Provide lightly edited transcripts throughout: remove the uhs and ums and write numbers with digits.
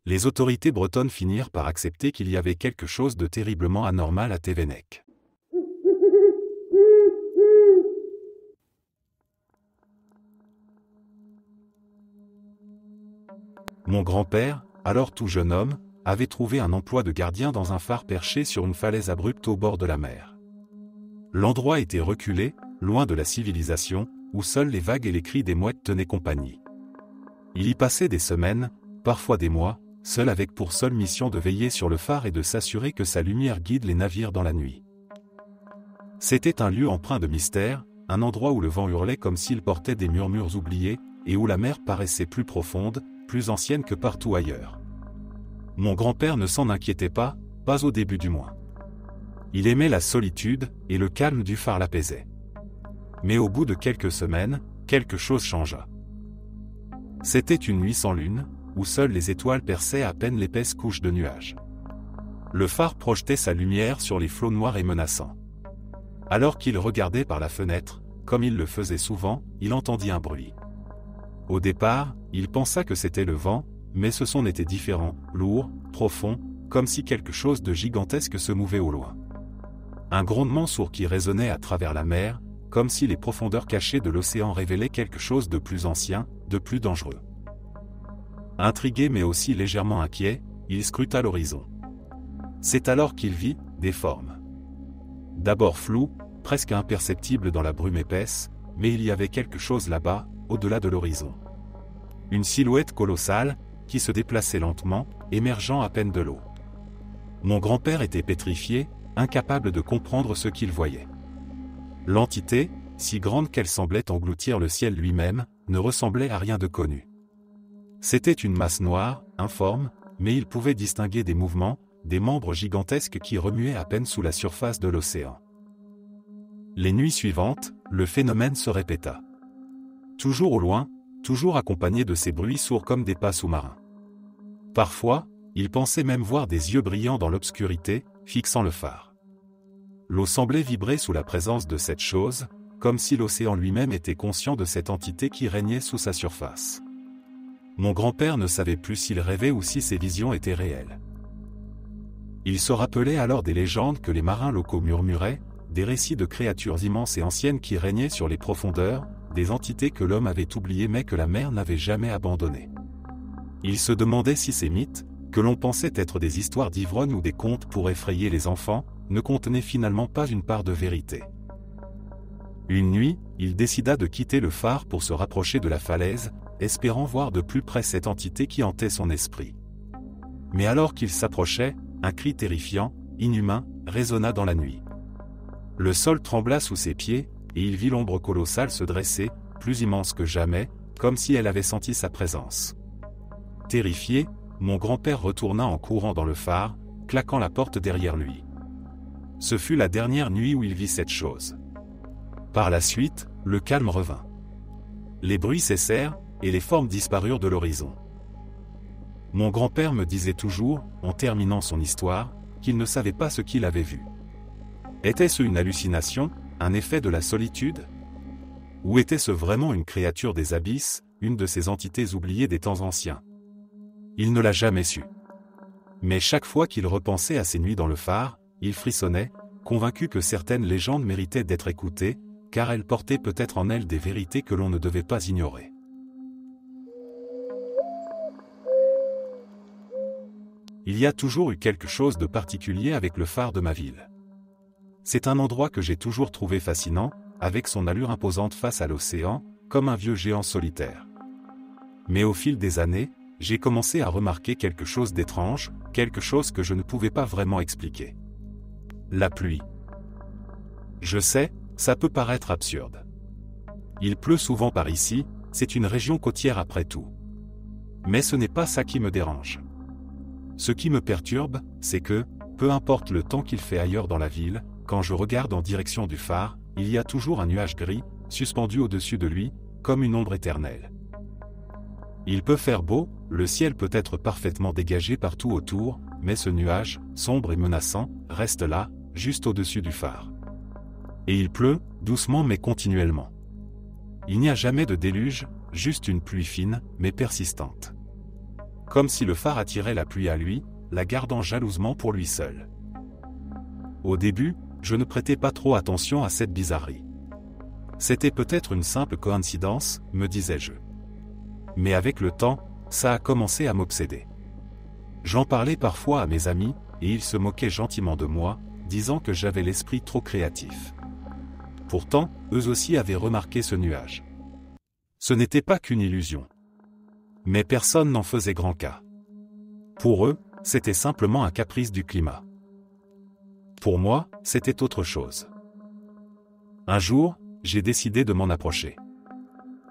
Les autorités bretonnes finirent par accepter qu'il y avait quelque chose de terriblement anormal à Thévenec. Mon grand-père, alors tout jeune homme, avait trouvé un emploi de gardien dans un phare perché sur une falaise abrupte au bord de la mer. L'endroit était reculé, loin de la civilisation, où seules les vagues et les cris des mouettes tenaient compagnie. Il y passait des semaines, parfois des mois, seul avec pour seule mission de veiller sur le phare et de s'assurer que sa lumière guide les navires dans la nuit. C'était un lieu empreint de mystère, un endroit où le vent hurlait comme s'il portait des murmures oubliés, et où la mer paraissait plus profonde, plus ancienne que partout ailleurs. Mon grand-père ne s'en inquiétait pas au début du moins. Il aimait la solitude, et le calme du phare l'apaisait. Mais au bout de quelques semaines, quelque chose changea. C'était une nuit sans lune, où seules les étoiles perçaient à peine l'épaisse couche de nuages. Le phare projetait sa lumière sur les flots noirs et menaçants. Alors qu'il regardait par la fenêtre, comme il le faisait souvent, il entendit un bruit. Au départ, il pensa que c'était le vent, mais ce son était différent, lourd, profond, comme si quelque chose de gigantesque se mouvait au loin. Un grondement sourd qui résonnait à travers la mer, comme si les profondeurs cachées de l'océan révélaient quelque chose de plus ancien, de plus dangereux. Intrigué mais aussi légèrement inquiet, il scruta l'horizon. C'est alors qu'il vit des formes. D'abord floues, presque imperceptibles dans la brume épaisse, mais il y avait quelque chose là-bas, au-delà de l'horizon. Une silhouette colossale, qui se déplaçait lentement, émergeant à peine de l'eau. Mon grand-père était pétrifié, incapable de comprendre ce qu'il voyait. L'entité, si grande qu'elle semblait engloutir le ciel lui-même, ne ressemblait à rien de connu. C'était une masse noire, informe, mais il pouvait distinguer des mouvements, des membres gigantesques qui remuaient à peine sous la surface de l'océan. Les nuits suivantes, le phénomène se répéta. Toujours au loin, toujours accompagné de ces bruits sourds comme des pas sous-marins. Parfois, il pensait même voir des yeux brillants dans l'obscurité, fixant le phare. L'eau semblait vibrer sous la présence de cette chose, comme si l'océan lui-même était conscient de cette entité qui régnait sous sa surface. Mon grand-père ne savait plus s'il rêvait ou si ses visions étaient réelles. Il se rappelait alors des légendes que les marins locaux murmuraient, des récits de créatures immenses et anciennes qui régnaient sur les profondeurs, des entités que l'homme avait oubliées mais que la mer n'avait jamais abandonnées. Il se demandait si ces mythes, que l'on pensait être des histoires d'ivrognes ou des contes pour effrayer les enfants, ne contenaient finalement pas une part de vérité. Une nuit, il décida de quitter le phare pour se rapprocher de la falaise, espérant voir de plus près cette entité qui hantait son esprit. Mais alors qu'il s'approchait, un cri terrifiant, inhumain, résonna dans la nuit. Le sol trembla sous ses pieds, et il vit l'ombre colossale se dresser, plus immense que jamais, comme si elle avait senti sa présence. Terrifié, mon grand-père retourna en courant dans le phare, claquant la porte derrière lui. Ce fut la dernière nuit où il vit cette chose. Par la suite, le calme revint. Les bruits cessèrent, et les formes disparurent de l'horizon. Mon grand-père me disait toujours, en terminant son histoire, qu'il ne savait pas ce qu'il avait vu. Était-ce une hallucination, un effet de la solitude? Ou était-ce vraiment une créature des abysses, une de ces entités oubliées des temps anciens? Il ne l'a jamais su. Mais chaque fois qu'il repensait à ces nuits dans le phare, il frissonnait, convaincu que certaines légendes méritaient d'être écoutées, car elles portaient peut-être en elles des vérités que l'on ne devait pas ignorer. Il y a toujours eu quelque chose de particulier avec le phare de ma ville. C'est un endroit que j'ai toujours trouvé fascinant, avec son allure imposante face à l'océan, comme un vieux géant solitaire. Mais au fil des années, j'ai commencé à remarquer quelque chose d'étrange, quelque chose que je ne pouvais pas vraiment expliquer. La pluie. Je sais, ça peut paraître absurde. Il pleut souvent par ici, c'est une région côtière après tout. Mais ce n'est pas ça qui me dérange. Ce qui me perturbe, c'est que, peu importe le temps qu'il fait ailleurs dans la ville, quand je regarde en direction du phare, il y a toujours un nuage gris, suspendu au-dessus de lui, comme une ombre éternelle. Il peut faire beau, le ciel peut être parfaitement dégagé partout autour, mais ce nuage, sombre et menaçant, reste là, juste au-dessus du phare. Et il pleut, doucement mais continuellement. Il n'y a jamais de déluge, juste une pluie fine, mais persistante. comme si le phare attirait la pluie à lui, la gardant jalousement pour lui seul. Au début, je ne prêtais pas trop attention à cette bizarrerie. C'était peut-être une simple coïncidence, me disais-je. Mais avec le temps, ça a commencé à m'obséder. J'en parlais parfois à mes amis, et ils se moquaient gentiment de moi, disant que j'avais l'esprit trop créatif. Pourtant, eux aussi avaient remarqué ce nuage. Ce n'était pas qu'une illusion. Mais personne n'en faisait grand cas. Pour eux, c'était simplement un caprice du climat. Pour moi, c'était autre chose. Un jour, j'ai décidé de m'en approcher.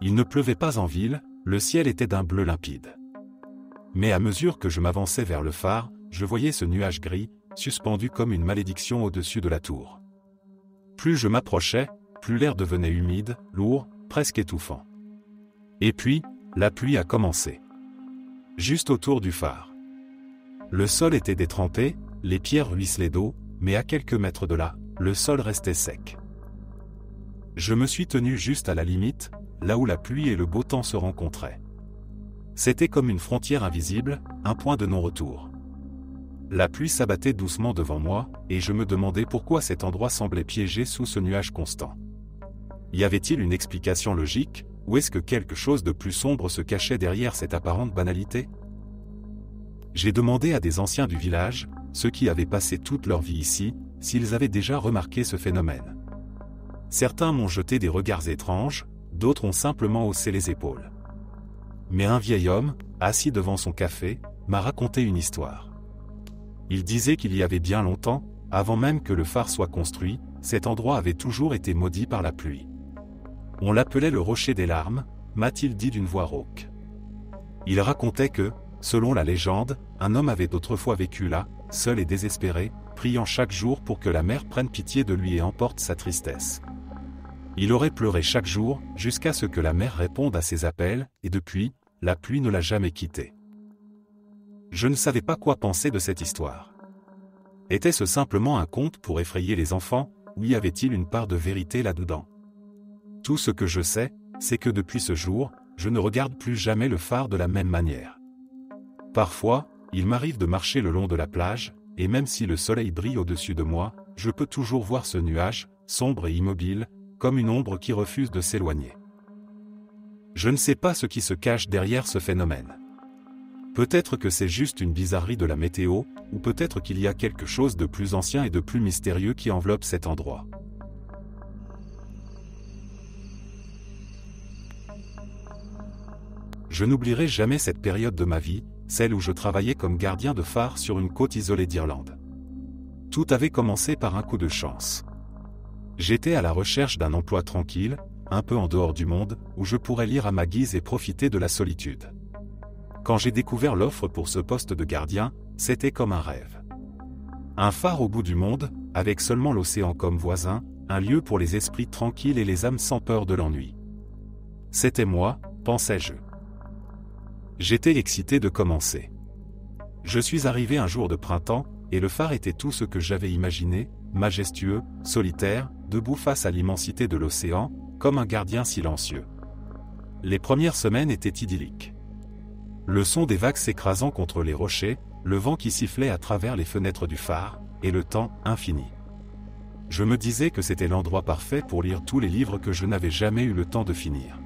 Il ne pleuvait pas en ville, le ciel était d'un bleu limpide. Mais à mesure que je m'avançais vers le phare, je voyais ce nuage gris, suspendu comme une malédiction au-dessus de la tour. Plus je m'approchais, plus l'air devenait humide, lourd, presque étouffant. Et puis, la pluie a commencé. Juste autour du phare. Le sol était détrempé, les pierres ruisselaient d'eau, mais à quelques mètres de là, le sol restait sec. Je me suis tenu juste à la limite, là où la pluie et le beau temps se rencontraient. C'était comme une frontière invisible, un point de non-retour. La pluie s'abattait doucement devant moi, et je me demandais pourquoi cet endroit semblait piégé sous ce nuage constant. Y avait-il une explication logique, ou est-ce que quelque chose de plus sombre se cachait derrière cette apparente banalité ? J'ai demandé à des anciens du village, ceux qui avaient passé toute leur vie ici, s'ils avaient déjà remarqué ce phénomène. Certains m'ont jeté des regards étranges, d'autres ont simplement haussé les épaules. Mais un vieil homme, assis devant son café, m'a raconté une histoire. Il disait qu'il y avait bien longtemps, avant même que le phare soit construit, cet endroit avait toujours été maudit par la pluie. On l'appelait le rocher des larmes, m'a-t-il dit d'une voix rauque. Il racontait que, selon la légende, un homme avait autrefois vécu là, seul et désespéré, priant chaque jour pour que la mer prenne pitié de lui et emporte sa tristesse. Il aurait pleuré chaque jour, jusqu'à ce que la mer réponde à ses appels, et depuis, la pluie ne l'a jamais quitté. Je ne savais pas quoi penser de cette histoire. Était-ce simplement un conte pour effrayer les enfants, ou y avait-il une part de vérité là-dedans ? Tout ce que je sais, c'est que depuis ce jour, je ne regarde plus jamais le phare de la même manière. Parfois, il m'arrive de marcher le long de la plage, et même si le soleil brille au-dessus de moi, je peux toujours voir ce nuage, sombre et immobile, comme une ombre qui refuse de s'éloigner. Je ne sais pas ce qui se cache derrière ce phénomène. Peut-être que c'est juste une bizarrerie de la météo, ou peut-être qu'il y a quelque chose de plus ancien et de plus mystérieux qui enveloppe cet endroit. Je n'oublierai jamais cette période de ma vie, celle où je travaillais comme gardien de phare sur une côte isolée d'Irlande. Tout avait commencé par un coup de chance. J'étais à la recherche d'un emploi tranquille, un peu en dehors du monde, où je pourrais lire à ma guise et profiter de la solitude. Quand j'ai découvert l'offre pour ce poste de gardien, c'était comme un rêve. Un phare au bout du monde, avec seulement l'océan comme voisin, un lieu pour les esprits tranquilles et les âmes sans peur de l'ennui. C'était moi, pensais-je. J'étais excité de commencer. Je suis arrivé un jour de printemps, et le phare était tout ce que j'avais imaginé, majestueux, solitaire, debout face à l'immensité de l'océan, comme un gardien silencieux. Les premières semaines étaient idylliques. Le son des vagues s'écrasant contre les rochers, le vent qui sifflait à travers les fenêtres du phare, et le temps infini. Je me disais que c'était l'endroit parfait pour lire tous les livres que je n'avais jamais eu le temps de finir.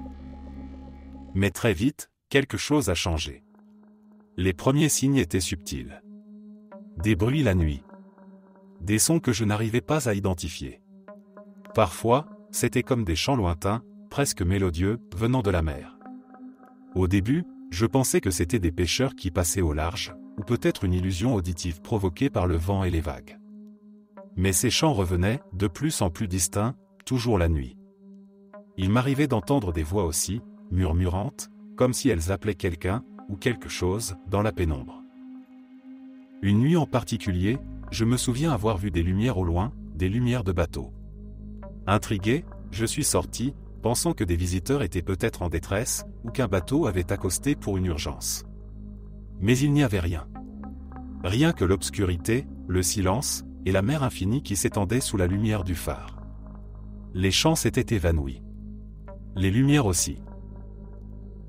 Mais très vite, quelque chose a changé. Les premiers signes étaient subtils. Des bruits la nuit. Des sons que je n'arrivais pas à identifier. Parfois, c'était comme des chants lointains, presque mélodieux, venant de la mer. Au début, je pensais que c'était des pêcheurs qui passaient au large, ou peut-être une illusion auditive provoquée par le vent et les vagues. Mais ces chants revenaient, de plus en plus distincts, toujours la nuit. Il m'arrivait d'entendre des voix aussi, murmurantes, comme si elles appelaient quelqu'un, ou quelque chose, dans la pénombre. Une nuit en particulier, je me souviens avoir vu des lumières au loin, des lumières de bateaux. Intrigué, je suis sorti, pensant que des visiteurs étaient peut-être en détresse, ou qu'un bateau avait accosté pour une urgence. Mais il n'y avait rien. Rien que l'obscurité, le silence, et la mer infinie qui s'étendait sous la lumière du phare. Les chants s'étaient évanouis. Les lumières aussi.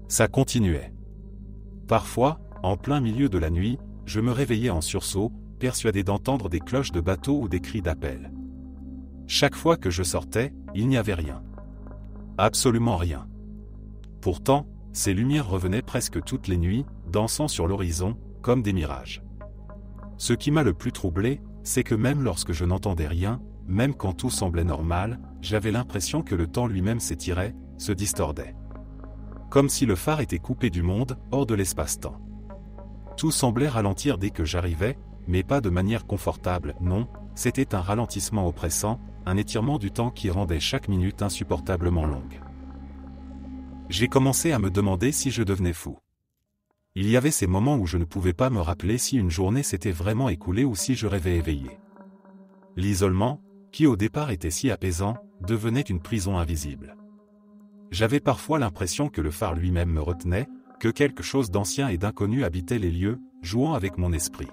Ça continuait. Parfois, En plein milieu de la nuit, je me réveillais en sursaut, persuadé d'entendre des cloches de bateau ou des cris d'appel. Chaque fois que je sortais, il n'y avait rien. Absolument rien. Pourtant, ces lumières revenaient presque toutes les nuits, dansant sur l'horizon, comme des mirages. Ce qui m'a le plus troublé, c'est que même lorsque je n'entendais rien, même quand tout semblait normal, j'avais l'impression que le temps lui-même s'étirait, se distordait. Comme si le phare était coupé du monde, hors de l'espace-temps. Tout semblait ralentir dès que j'arrivais, mais pas de manière confortable, non, c'était un ralentissement oppressant, un étirement du temps qui rendait chaque minute insupportablement longue. J'ai commencé à me demander si je devenais fou. Il y avait ces moments où je ne pouvais pas me rappeler si une journée s'était vraiment écoulée ou si je rêvais éveillé. L'isolement, qui au départ était si apaisant, devenait une prison invisible. J'avais parfois l'impression que le phare lui-même me retenait, que quelque chose d'ancien et d'inconnu habitait les lieux, jouant avec mon esprit.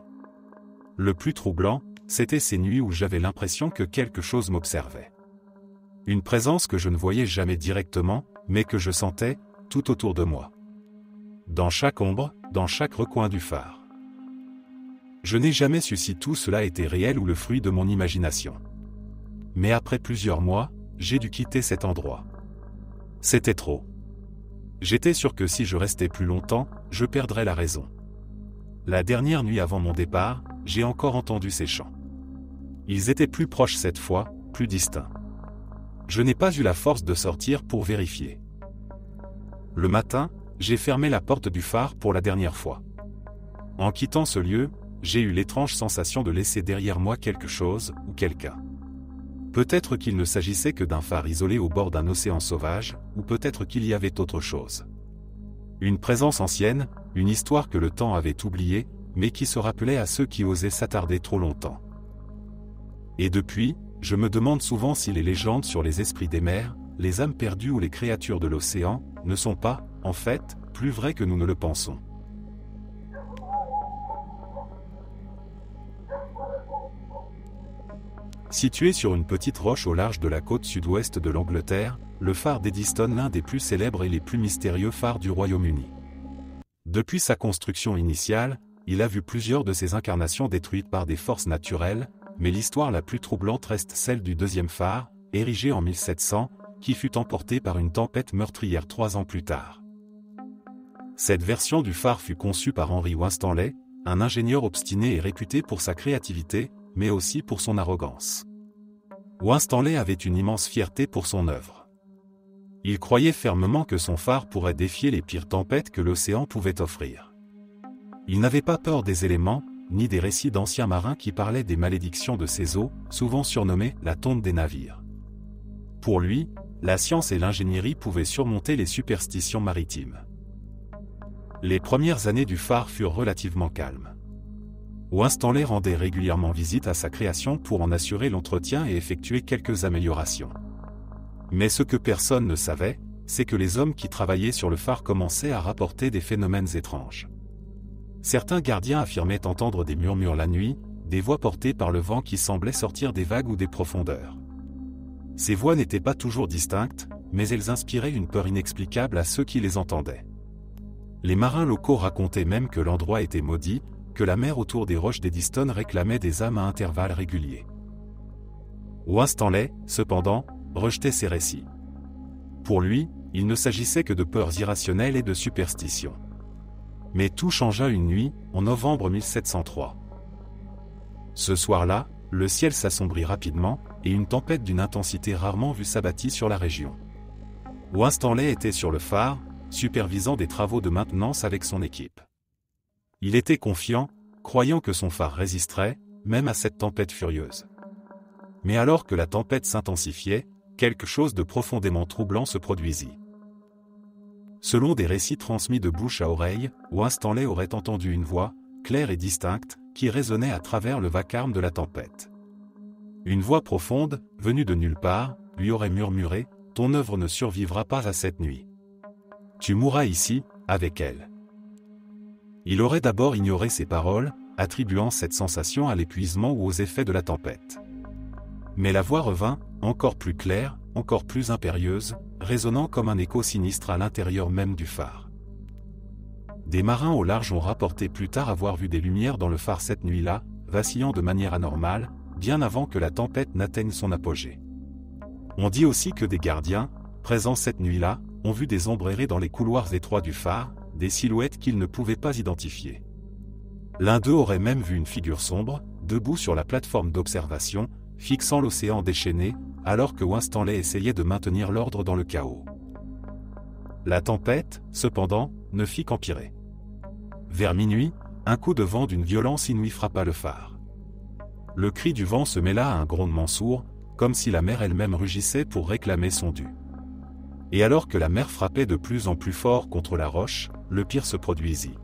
Le plus troublant, c'était ces nuits où j'avais l'impression que quelque chose m'observait. Une présence que je ne voyais jamais directement, mais que je sentais, tout autour de moi. Dans chaque ombre, dans chaque recoin du phare. Je n'ai jamais su si tout cela était réel ou le fruit de mon imagination. Mais après plusieurs mois, j'ai dû quitter cet endroit. C'était trop. J'étais sûr que si je restais plus longtemps, je perdrais la raison. La dernière nuit avant mon départ, j'ai encore entendu ces chants. Ils étaient plus proches cette fois, plus distincts. Je n'ai pas eu la force de sortir pour vérifier. Le matin, j'ai fermé la porte du phare pour la dernière fois. En quittant ce lieu, j'ai eu l'étrange sensation de laisser derrière moi quelque chose ou quelqu'un. Peut-être qu'il ne s'agissait que d'un phare isolé au bord d'un océan sauvage, ou peut-être qu'il y avait autre chose. Une présence ancienne, une histoire que le temps avait oubliée, mais qui se rappelait à ceux qui osaient s'attarder trop longtemps. Et depuis, je me demande souvent si les légendes sur les esprits des mers, les âmes perdues ou les créatures de l'océan, ne sont pas, en fait, plus vraies que nous ne le pensons. Situé sur une petite roche au large de la côte sud-ouest de l'Angleterre, le phare d'Eddystone est l'un des plus célèbres et les plus mystérieux phares du Royaume-Uni. Depuis sa construction initiale, il a vu plusieurs de ses incarnations détruites par des forces naturelles, mais l'histoire la plus troublante reste celle du deuxième phare, érigé en 1700, qui fut emporté par une tempête meurtrière 3 ans plus tard. Cette version du phare fut conçue par Henry Winstanley, un ingénieur obstiné et réputé pour sa créativité, mais aussi pour son arrogance. Winstanley avait une immense fierté pour son œuvre. Il croyait fermement que son phare pourrait défier les pires tempêtes que l'océan pouvait offrir. Il n'avait pas peur des éléments, ni des récits d'anciens marins qui parlaient des malédictions de ces eaux, souvent surnommées la tonte des navires. Pour lui, la science et l'ingénierie pouvaient surmonter les superstitions maritimes. Les premières années du phare furent relativement calmes. Winstanley rendait régulièrement visite à sa création pour en assurer l'entretien et effectuer quelques améliorations. Mais ce que personne ne savait, c'est que les hommes qui travaillaient sur le phare commençaient à rapporter des phénomènes étranges. Certains gardiens affirmaient entendre des murmures la nuit, des voix portées par le vent qui semblaient sortir des vagues ou des profondeurs. Ces voix n'étaient pas toujours distinctes, mais elles inspiraient une peur inexplicable à ceux qui les entendaient. Les marins locaux racontaient même que l'endroit était maudit, que la mer autour des roches d'Eddystone réclamait des âmes à intervalles réguliers. Winstanley, cependant, rejetait ces récits. Pour lui, il ne s'agissait que de peurs irrationnelles et de superstitions. Mais tout changea une nuit, en novembre 1703. Ce soir-là, le ciel s'assombrit rapidement, et une tempête d'une intensité rarement vue s'abattit sur la région. Winstanley était sur le phare, supervisant des travaux de maintenance avec son équipe. Il était confiant, croyant que son phare résisterait, même à cette tempête furieuse. Mais alors que la tempête s'intensifiait, quelque chose de profondément troublant se produisit. Selon des récits transmis de bouche à oreille, Winstanley aurait entendu une voix, claire et distincte, qui résonnait à travers le vacarme de la tempête. Une voix profonde, venue de nulle part, lui aurait murmuré « Ton œuvre ne survivra pas à cette nuit. Tu mourras ici, avec elle. » Il aurait d'abord ignoré ces paroles, attribuant cette sensation à l'épuisement ou aux effets de la tempête. Mais la voix revint, encore plus claire, encore plus impérieuse, résonnant comme un écho sinistre à l'intérieur même du phare. Des marins au large ont rapporté plus tard avoir vu des lumières dans le phare cette nuit-là, vacillant de manière anormale, bien avant que la tempête n'atteigne son apogée. On dit aussi que des gardiens, présents cette nuit-là, ont vu des ombres errer dans les couloirs étroits du phare, des silhouettes qu'ils ne pouvaient pas identifier. L'un d'eux aurait même vu une figure sombre, debout sur la plateforme d'observation, fixant l'océan déchaîné, alors que Winstanley essayait de maintenir l'ordre dans le chaos. La tempête, cependant, ne fit qu'empirer. Vers minuit, un coup de vent d'une violence inouïe frappa le phare. Le cri du vent se mêla à un grondement sourd, comme si la mer elle-même rugissait pour réclamer son dû. Et alors que la mer frappait de plus en plus fort contre la roche, le pire se produisit.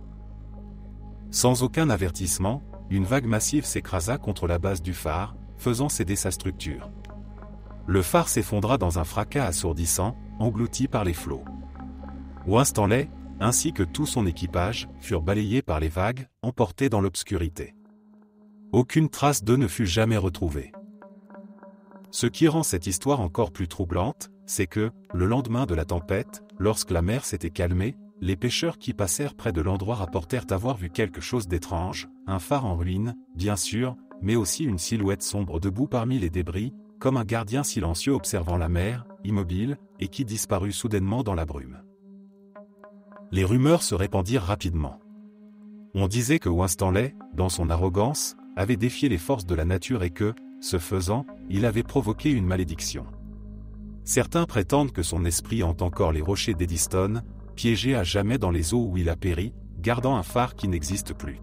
Sans aucun avertissement, une vague massive s'écrasa contre la base du phare, faisant céder sa structure. Le phare s'effondra dans un fracas assourdissant, englouti par les flots. Winstanley, ainsi que tout son équipage, furent balayés par les vagues, emportés dans l'obscurité. Aucune trace d'eux ne fut jamais retrouvée. Ce qui rend cette histoire encore plus troublante, c'est que, le lendemain de la tempête, lorsque la mer s'était calmée, les pêcheurs qui passèrent près de l'endroit rapportèrent avoir vu quelque chose d'étrange, un phare en ruine, bien sûr, mais aussi une silhouette sombre debout parmi les débris, comme un gardien silencieux observant la mer, immobile, et qui disparut soudainement dans la brume. Les rumeurs se répandirent rapidement. On disait que Winstanley, dans son arrogance, avait défié les forces de la nature et que, ce faisant, il avait provoqué une malédiction. Certains prétendent que son esprit hante encore les rochers d'Eddystone, piégé à jamais dans les eaux où il a péri, gardant un phare qui n'existe plus.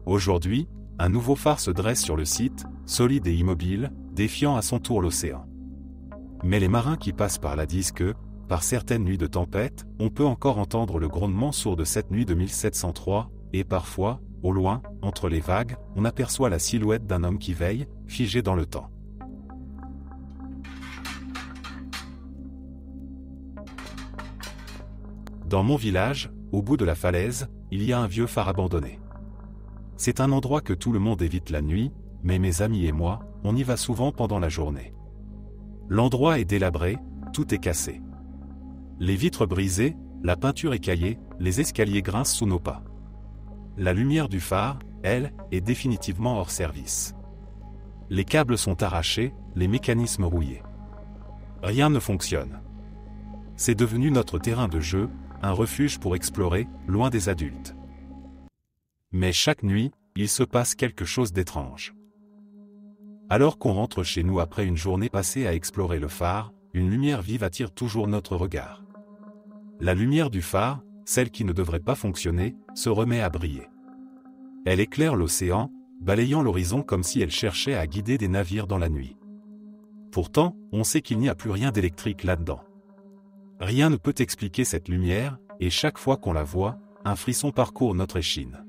Aujourd'hui, un nouveau phare se dresse sur le site, solide et immobile, défiant à son tour l'océan. Mais les marins qui passent par là disent que, par certaines nuits de tempête, on peut encore entendre le grondement sourd de cette nuit de 1703, et parfois, au loin, entre les vagues, on aperçoit la silhouette d'un homme qui veille, figé dans le temps. Dans mon village, au bout de la falaise, il y a un vieux phare abandonné. C'est un endroit que tout le monde évite la nuit, mais mes amis et moi, on y va souvent pendant la journée. L'endroit est délabré, tout est cassé. Les vitres brisées, la peinture écaillée, les escaliers grincent sous nos pas. La lumière du phare, elle, est définitivement hors service. Les câbles sont arrachés, les mécanismes rouillés. Rien ne fonctionne. C'est devenu notre terrain de jeu, un refuge pour explorer, loin des adultes. Mais chaque nuit, il se passe quelque chose d'étrange. Alors qu'on rentre chez nous après une journée passée à explorer le phare, une lumière vive attire toujours notre regard. La lumière du phare, celle qui ne devrait pas fonctionner, se remet à briller. Elle éclaire l'océan, balayant l'horizon comme si elle cherchait à guider des navires dans la nuit. Pourtant, on sait qu'il n'y a plus rien d'électrique là-dedans. Rien ne peut expliquer cette lumière, et chaque fois qu'on la voit, un frisson parcourt notre échine.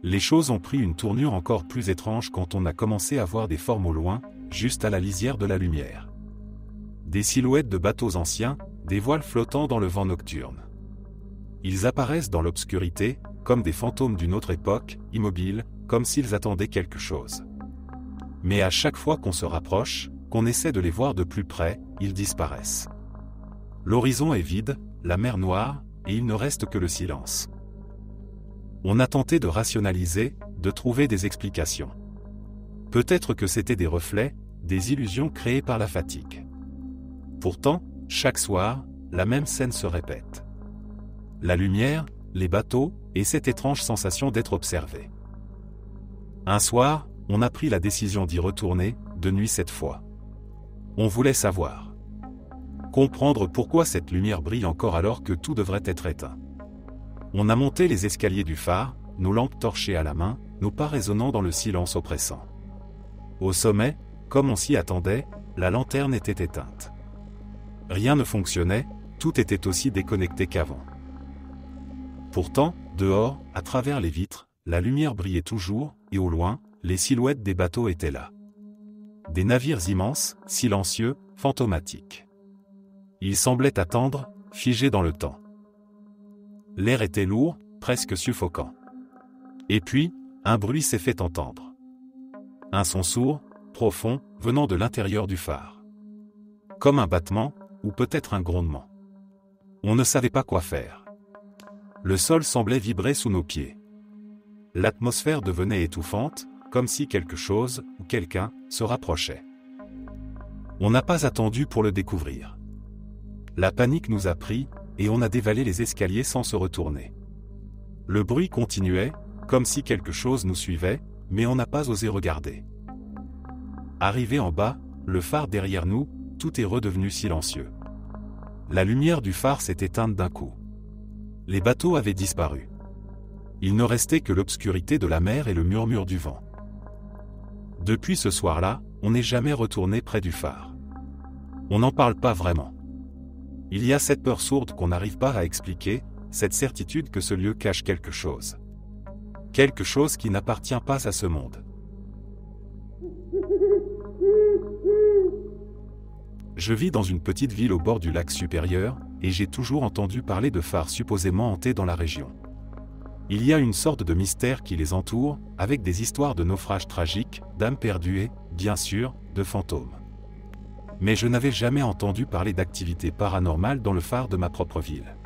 Les choses ont pris une tournure encore plus étrange quand on a commencé à voir des formes au loin, juste à la lisière de la lumière. Des silhouettes de bateaux anciens, des voiles flottant dans le vent nocturne. Ils apparaissent dans l'obscurité, comme des fantômes d'une autre époque, immobiles, comme s'ils attendaient quelque chose. Mais à chaque fois qu'on se rapproche, qu'on essaie de les voir de plus près, ils disparaissent. L'horizon est vide, la mer noire, et il ne reste que le silence. On a tenté de rationaliser, de trouver des explications. Peut-être que c'était des reflets, des illusions créées par la fatigue. Pourtant, chaque soir, la même scène se répète. La lumière, les bateaux, et cette étrange sensation d'être observé. Un soir, on a pris la décision d'y retourner, de nuit cette fois. On voulait savoir. Comprendre pourquoi cette lumière brille encore alors que tout devrait être éteint. On a monté les escaliers du phare, nos lampes torchées à la main, nos pas résonnant dans le silence oppressant. Au sommet, comme on s'y attendait, la lanterne était éteinte. Rien ne fonctionnait, tout était aussi déconnecté qu'avant. Pourtant, dehors, à travers les vitres, la lumière brillait toujours, et au loin, les silhouettes des bateaux étaient là. Des navires immenses, silencieux, fantomatiques. Ils semblaient attendre, figés dans le temps. L'air était lourd, presque suffocant. Et puis, un bruit s'est fait entendre. Un son sourd, profond, venant de l'intérieur du phare. Comme un battement, ou peut-être un grondement. On ne savait pas quoi faire. Le sol semblait vibrer sous nos pieds. L'atmosphère devenait étouffante, comme si quelque chose, ou quelqu'un, se rapprochait. On n'a pas attendu pour le découvrir. La panique nous a pris, et on a dévalé les escaliers sans se retourner. Le bruit continuait, comme si quelque chose nous suivait, mais on n'a pas osé regarder. Arrivé en bas, le phare derrière nous, tout est redevenu silencieux. La lumière du phare s'est éteinte d'un coup. Les bateaux avaient disparu. Il ne restait que l'obscurité de la mer et le murmure du vent. Depuis ce soir-là, on n'est jamais retourné près du phare. On n'en parle pas vraiment. Il y a cette peur sourde qu'on n'arrive pas à expliquer, cette certitude que ce lieu cache quelque chose. Quelque chose qui n'appartient pas à ce monde. Je vis dans une petite ville au bord du lac Supérieur, et j'ai toujours entendu parler de phares supposément hantés dans la région. Il y a une sorte de mystère qui les entoure, avec des histoires de naufrages tragiques, d'âmes perdues et, bien sûr, de fantômes. Mais je n'avais jamais entendu parler d'activités paranormales dans le phare de ma propre ville.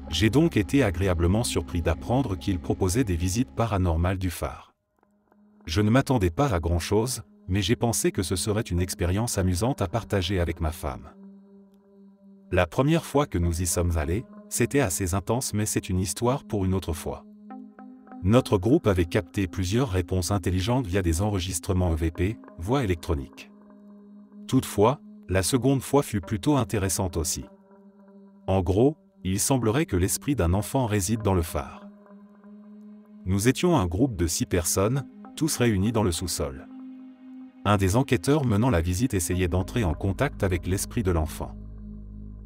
J'ai donc été agréablement surpris d'apprendre qu'il proposait des visites paranormales du phare. Je ne m'attendais pas à grand-chose, mais j'ai pensé que ce serait une expérience amusante à partager avec ma femme. La première fois que nous y sommes allés, c'était assez intense, mais c'est une histoire pour une autre fois. Notre groupe avait capté plusieurs réponses intelligentes via des enregistrements EVP, voix électronique. Toutefois, la seconde fois fut plutôt intéressante aussi. En gros, il semblerait que l'esprit d'un enfant réside dans le phare. Nous étions un groupe de 6 personnes, tous réunis dans le sous-sol. Un des enquêteurs menant la visite essayait d'entrer en contact avec l'esprit de l'enfant.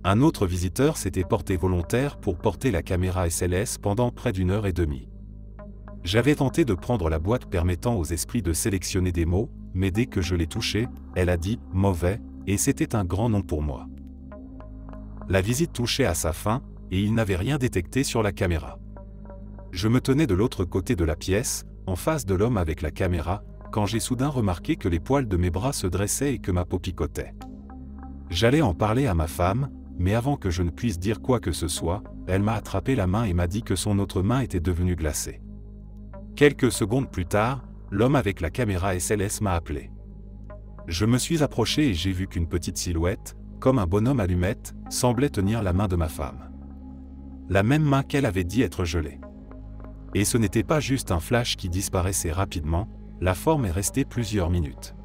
Un autre visiteur s'était porté volontaire pour porter la caméra SLS pendant près d'1 heure et demie. J'avais tenté de prendre la boîte permettant aux esprits de sélectionner des mots, mais dès que je l'ai touchée, elle a dit « mauvais » et c'était un grand non pour moi. La visite touchait à sa fin, et il n'avait rien détecté sur la caméra. Je me tenais de l'autre côté de la pièce, en face de l'homme avec la caméra, quand j'ai soudain remarqué que les poils de mes bras se dressaient et que ma peau picotait. J'allais en parler à ma femme, mais avant que je ne puisse dire quoi que ce soit, elle m'a attrapé la main et m'a dit que son autre main était devenue glacée. Quelques secondes plus tard, l'homme avec la caméra SLS m'a appelé. Je me suis approché et j'ai vu qu'une petite silhouette, comme un bonhomme allumette, semblait tenir la main de ma femme. La même main qu'elle avait dit être gelée. Et ce n'était pas juste un flash qui disparaissait rapidement, la forme est restée plusieurs minutes.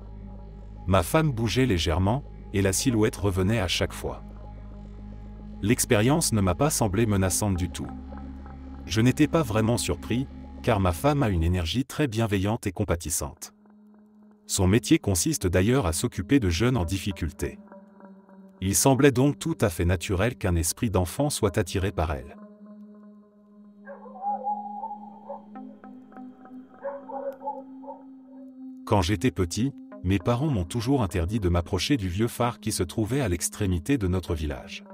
Ma femme bougeait légèrement, et la silhouette revenait à chaque fois. L'expérience ne m'a pas semblé menaçante du tout. Je n'étais pas vraiment surpris, car ma femme a une énergie très bienveillante et compatissante. Son métier consiste d'ailleurs à s'occuper de jeunes en difficulté. Il semblait donc tout à fait naturel qu'un esprit d'enfant soit attiré par elle. Quand j'étais petit, mes parents m'ont toujours interdit de m'approcher du vieux phare qui se trouvait à l'extrémité de notre village.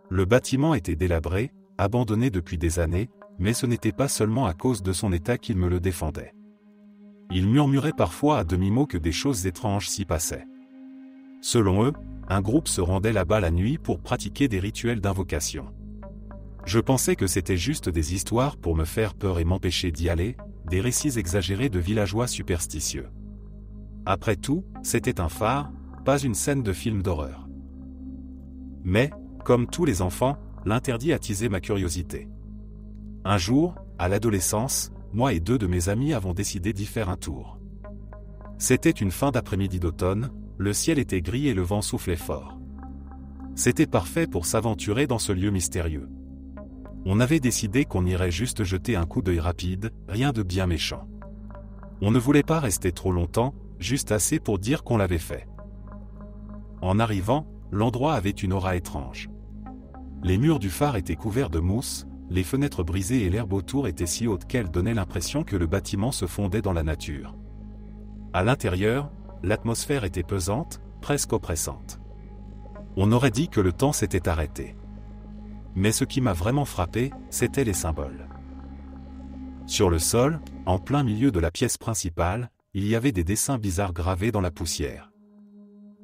Le bâtiment était délabré, abandonné depuis des années, mais ce n'était pas seulement à cause de son état qu'ils me le défendaient. Ils murmuraient parfois à demi-mot que des choses étranges s'y passaient. Selon eux, un groupe se rendait là-bas la nuit pour pratiquer des rituels d'invocation. Je pensais que c'était juste des histoires pour me faire peur et m'empêcher d'y aller, des récits exagérés de villageois superstitieux. Après tout, c'était un phare, pas une scène de film d'horreur. Mais, comme tous les enfants, l'interdit attisait ma curiosité. Un jour, à l'adolescence, moi et 2 de mes amis avons décidé d'y faire un tour. C'était une fin d'après-midi d'automne, le ciel était gris et le vent soufflait fort. C'était parfait pour s'aventurer dans ce lieu mystérieux. On avait décidé qu'on irait juste jeter un coup d'œil rapide, rien de bien méchant. On ne voulait pas rester trop longtemps, juste assez pour dire qu'on l'avait fait. En arrivant, l'endroit avait une aura étrange. Les murs du phare étaient couverts de mousse, les fenêtres brisées et l'herbe autour était si haute qu'elle donnait l'impression que le bâtiment se fondait dans la nature. À l'intérieur, l'atmosphère était pesante, presque oppressante. On aurait dit que le temps s'était arrêté. Mais ce qui m'a vraiment frappé, c'étaient les symboles. Sur le sol, en plein milieu de la pièce principale, il y avait des dessins bizarres gravés dans la poussière.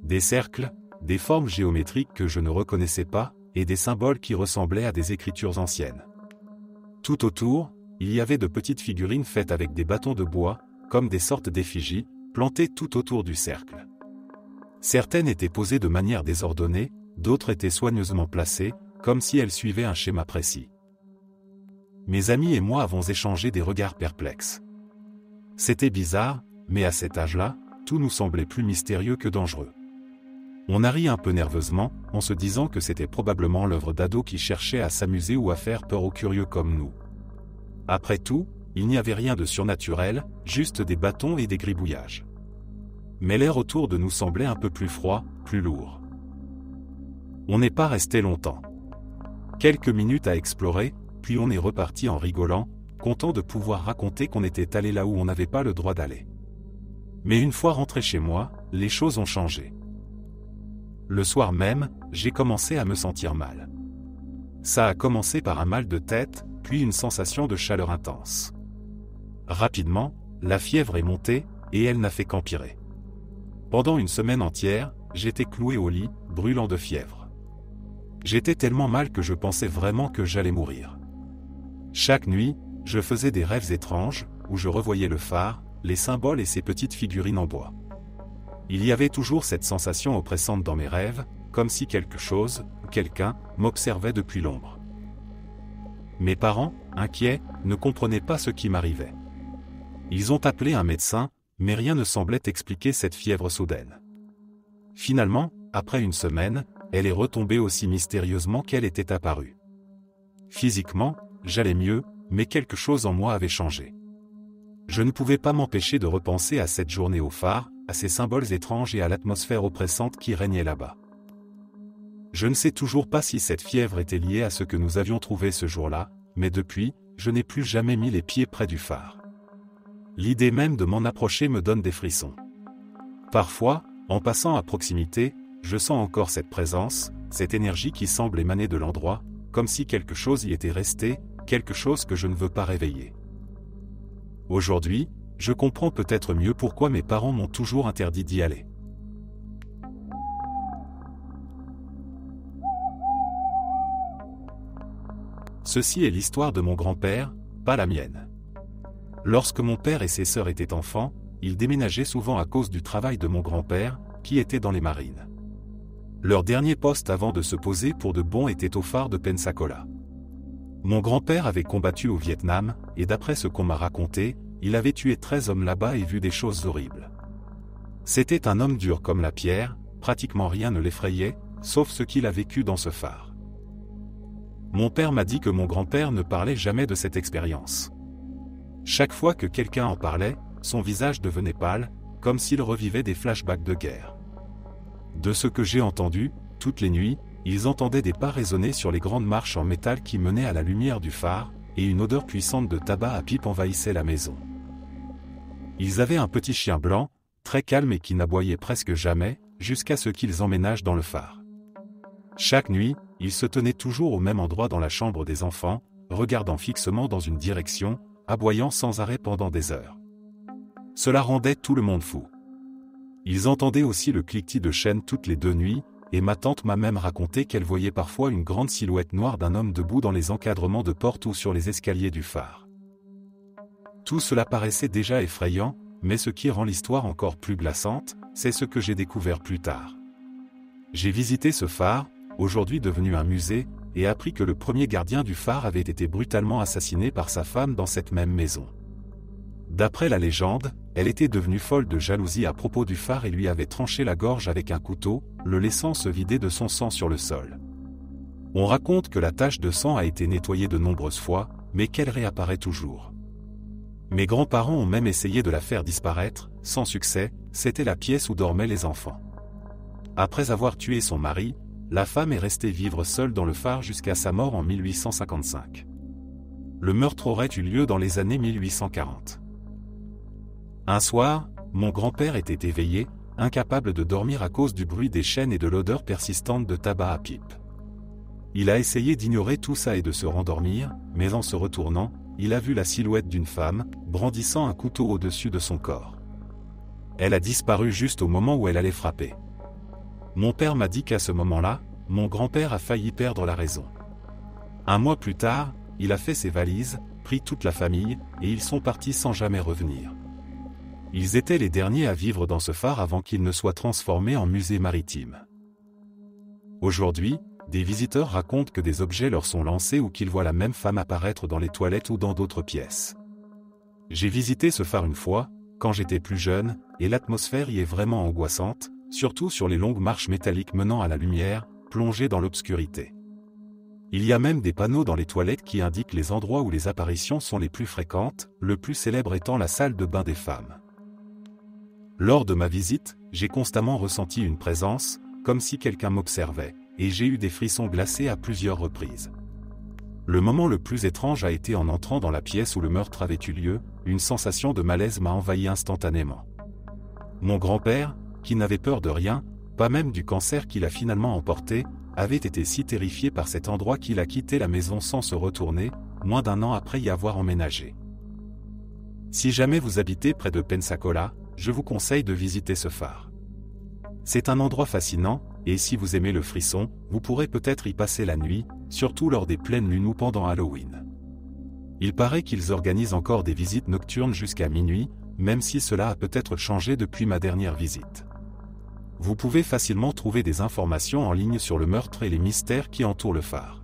Des cercles, des formes géométriques que je ne reconnaissais pas, et des symboles qui ressemblaient à des écritures anciennes. Tout autour, il y avait de petites figurines faites avec des bâtons de bois, comme des sortes d'effigies, plantées tout autour du cercle. Certaines étaient posées de manière désordonnée, d'autres étaient soigneusement placées, comme si elles suivaient un schéma précis. Mes amis et moi avons échangé des regards perplexes. C'était bizarre, mais à cet âge-là, tout nous semblait plus mystérieux que dangereux. On a ri un peu nerveusement, en se disant que c'était probablement l'œuvre d'ados qui cherchaient à s'amuser ou à faire peur aux curieux comme nous. Après tout, il n'y avait rien de surnaturel, juste des bâtons et des gribouillages. Mais l'air autour de nous semblait un peu plus froid, plus lourd. On n'est pas resté longtemps. Quelques minutes à explorer, puis on est reparti en rigolant, content de pouvoir raconter qu'on était allé là où on n'avait pas le droit d'aller. Mais une fois rentré chez moi, les choses ont changé. Le soir même, j'ai commencé à me sentir mal. Ça a commencé par un mal de tête, puis une sensation de chaleur intense. Rapidement, la fièvre est montée, et elle n'a fait qu'empirer. Pendant une semaine entière, j'étais cloué au lit, brûlant de fièvre. J'étais tellement mal que je pensais vraiment que j'allais mourir. Chaque nuit, je faisais des rêves étranges, où je revoyais le phare, les symboles et ces petites figurines en bois. Il y avait toujours cette sensation oppressante dans mes rêves, comme si quelque chose, ou quelqu'un, m'observait depuis l'ombre. Mes parents, inquiets, ne comprenaient pas ce qui m'arrivait. Ils ont appelé un médecin, mais rien ne semblait expliquer cette fièvre soudaine. Finalement, après une semaine, elle est retombée aussi mystérieusement qu'elle était apparue. Physiquement, j'allais mieux, mais quelque chose en moi avait changé. Je ne pouvais pas m'empêcher de repenser à cette journée au phare, à ces symboles étranges et à l'atmosphère oppressante qui régnait là-bas. Je ne sais toujours pas si cette fièvre était liée à ce que nous avions trouvé ce jour-là, mais depuis, je n'ai plus jamais mis les pieds près du phare. L'idée même de m'en approcher me donne des frissons. Parfois, en passant à proximité, je sens encore cette présence, cette énergie qui semble émaner de l'endroit, comme si quelque chose y était resté, quelque chose que je ne veux pas réveiller. Aujourd'hui, je comprends peut-être mieux pourquoi mes parents m'ont toujours interdit d'y aller. Ceci est l'histoire de mon grand-père, pas la mienne. Lorsque mon père et ses sœurs étaient enfants, ils déménageaient souvent à cause du travail de mon grand-père, qui était dans les marines. Leur dernier poste avant de se poser pour de bon était au phare de Pensacola. Mon grand-père avait combattu au Vietnam, et d'après ce qu'on m'a raconté, il avait tué 13 hommes là-bas et vu des choses horribles. C'était un homme dur comme la pierre, pratiquement rien ne l'effrayait, sauf ce qu'il a vécu dans ce phare. Mon père m'a dit que mon grand-père ne parlait jamais de cette expérience. Chaque fois que quelqu'un en parlait, son visage devenait pâle, comme s'il revivait des flashbacks de guerre. De ce que j'ai entendu, toutes les nuits, ils entendaient des pas résonner sur les grandes marches en métal qui menaient à la lumière du phare, et une odeur puissante de tabac à pipe envahissait la maison. Ils avaient un petit chien blanc, très calme et qui n'aboyait presque jamais, jusqu'à ce qu'ils emménagent dans le phare. Chaque nuit, ils se tenaient toujours au même endroit dans la chambre des enfants, regardant fixement dans une direction, aboyant sans arrêt pendant des heures. Cela rendait tout le monde fou. Ils entendaient aussi le cliquetis de chaînes toutes les 2 nuits, et ma tante m'a même raconté qu'elle voyait parfois une grande silhouette noire d'un homme debout dans les encadrements de porte ou sur les escaliers du phare. Tout cela paraissait déjà effrayant, mais ce qui rend l'histoire encore plus glaçante, c'est ce que j'ai découvert plus tard. J'ai visité ce phare, aujourd'hui devenu un musée, et appris que le premier gardien du phare avait été brutalement assassiné par sa femme dans cette même maison. D'après la légende, elle était devenue folle de jalousie à propos du phare et lui avait tranché la gorge avec un couteau, le laissant se vider de son sang sur le sol. On raconte que la tache de sang a été nettoyée de nombreuses fois, mais qu'elle réapparaît toujours. Mes grands-parents ont même essayé de la faire disparaître, sans succès, c'était la pièce où dormaient les enfants. Après avoir tué son mari, la femme est restée vivre seule dans le phare jusqu'à sa mort en 1855. Le meurtre aurait eu lieu dans les années 1840. Un soir, mon grand-père était éveillé, incapable de dormir à cause du bruit des chaînes et de l'odeur persistante de tabac à pipe. Il a essayé d'ignorer tout ça et de se rendormir, mais en se retournant, il a vu la silhouette d'une femme, brandissant un couteau au-dessus de son corps. Elle a disparu juste au moment où elle allait frapper. Mon père m'a dit qu'à ce moment-là, mon grand-père a failli perdre la raison. Un mois plus tard, il a fait ses valises, pris toute la famille, et ils sont partis sans jamais revenir. Ils étaient les derniers à vivre dans ce phare avant qu'il ne soit transformé en musée maritime. Aujourd'hui, des visiteurs racontent que des objets leur sont lancés ou qu'ils voient la même femme apparaître dans les toilettes ou dans d'autres pièces. J'ai visité ce phare une fois, quand j'étais plus jeune, et l'atmosphère y est vraiment angoissante, surtout sur les longues marches métalliques menant à la lumière, plongées dans l'obscurité. Il y a même des panneaux dans les toilettes qui indiquent les endroits où les apparitions sont les plus fréquentes, le plus célèbre étant la salle de bain des femmes. Lors de ma visite, j'ai constamment ressenti une présence, comme si quelqu'un m'observait, et j'ai eu des frissons glacés à plusieurs reprises. Le moment le plus étrange a été en entrant dans la pièce où le meurtre avait eu lieu, une sensation de malaise m'a envahi instantanément. Mon grand-père, qui n'avait peur de rien, pas même du cancer qu'il a finalement emporté, avait été si terrifié par cet endroit qu'il a quitté la maison sans se retourner, moins d'1 an après y avoir emménagé. Si jamais vous habitez près de Pensacola, je vous conseille de visiter ce phare. C'est un endroit fascinant, et si vous aimez le frisson, vous pourrez peut-être y passer la nuit, surtout lors des pleines lunes ou pendant Halloween. Il paraît qu'ils organisent encore des visites nocturnes jusqu'à minuit, même si cela a peut-être changé depuis ma dernière visite. Vous pouvez facilement trouver des informations en ligne sur le meurtre et les mystères qui entourent le phare.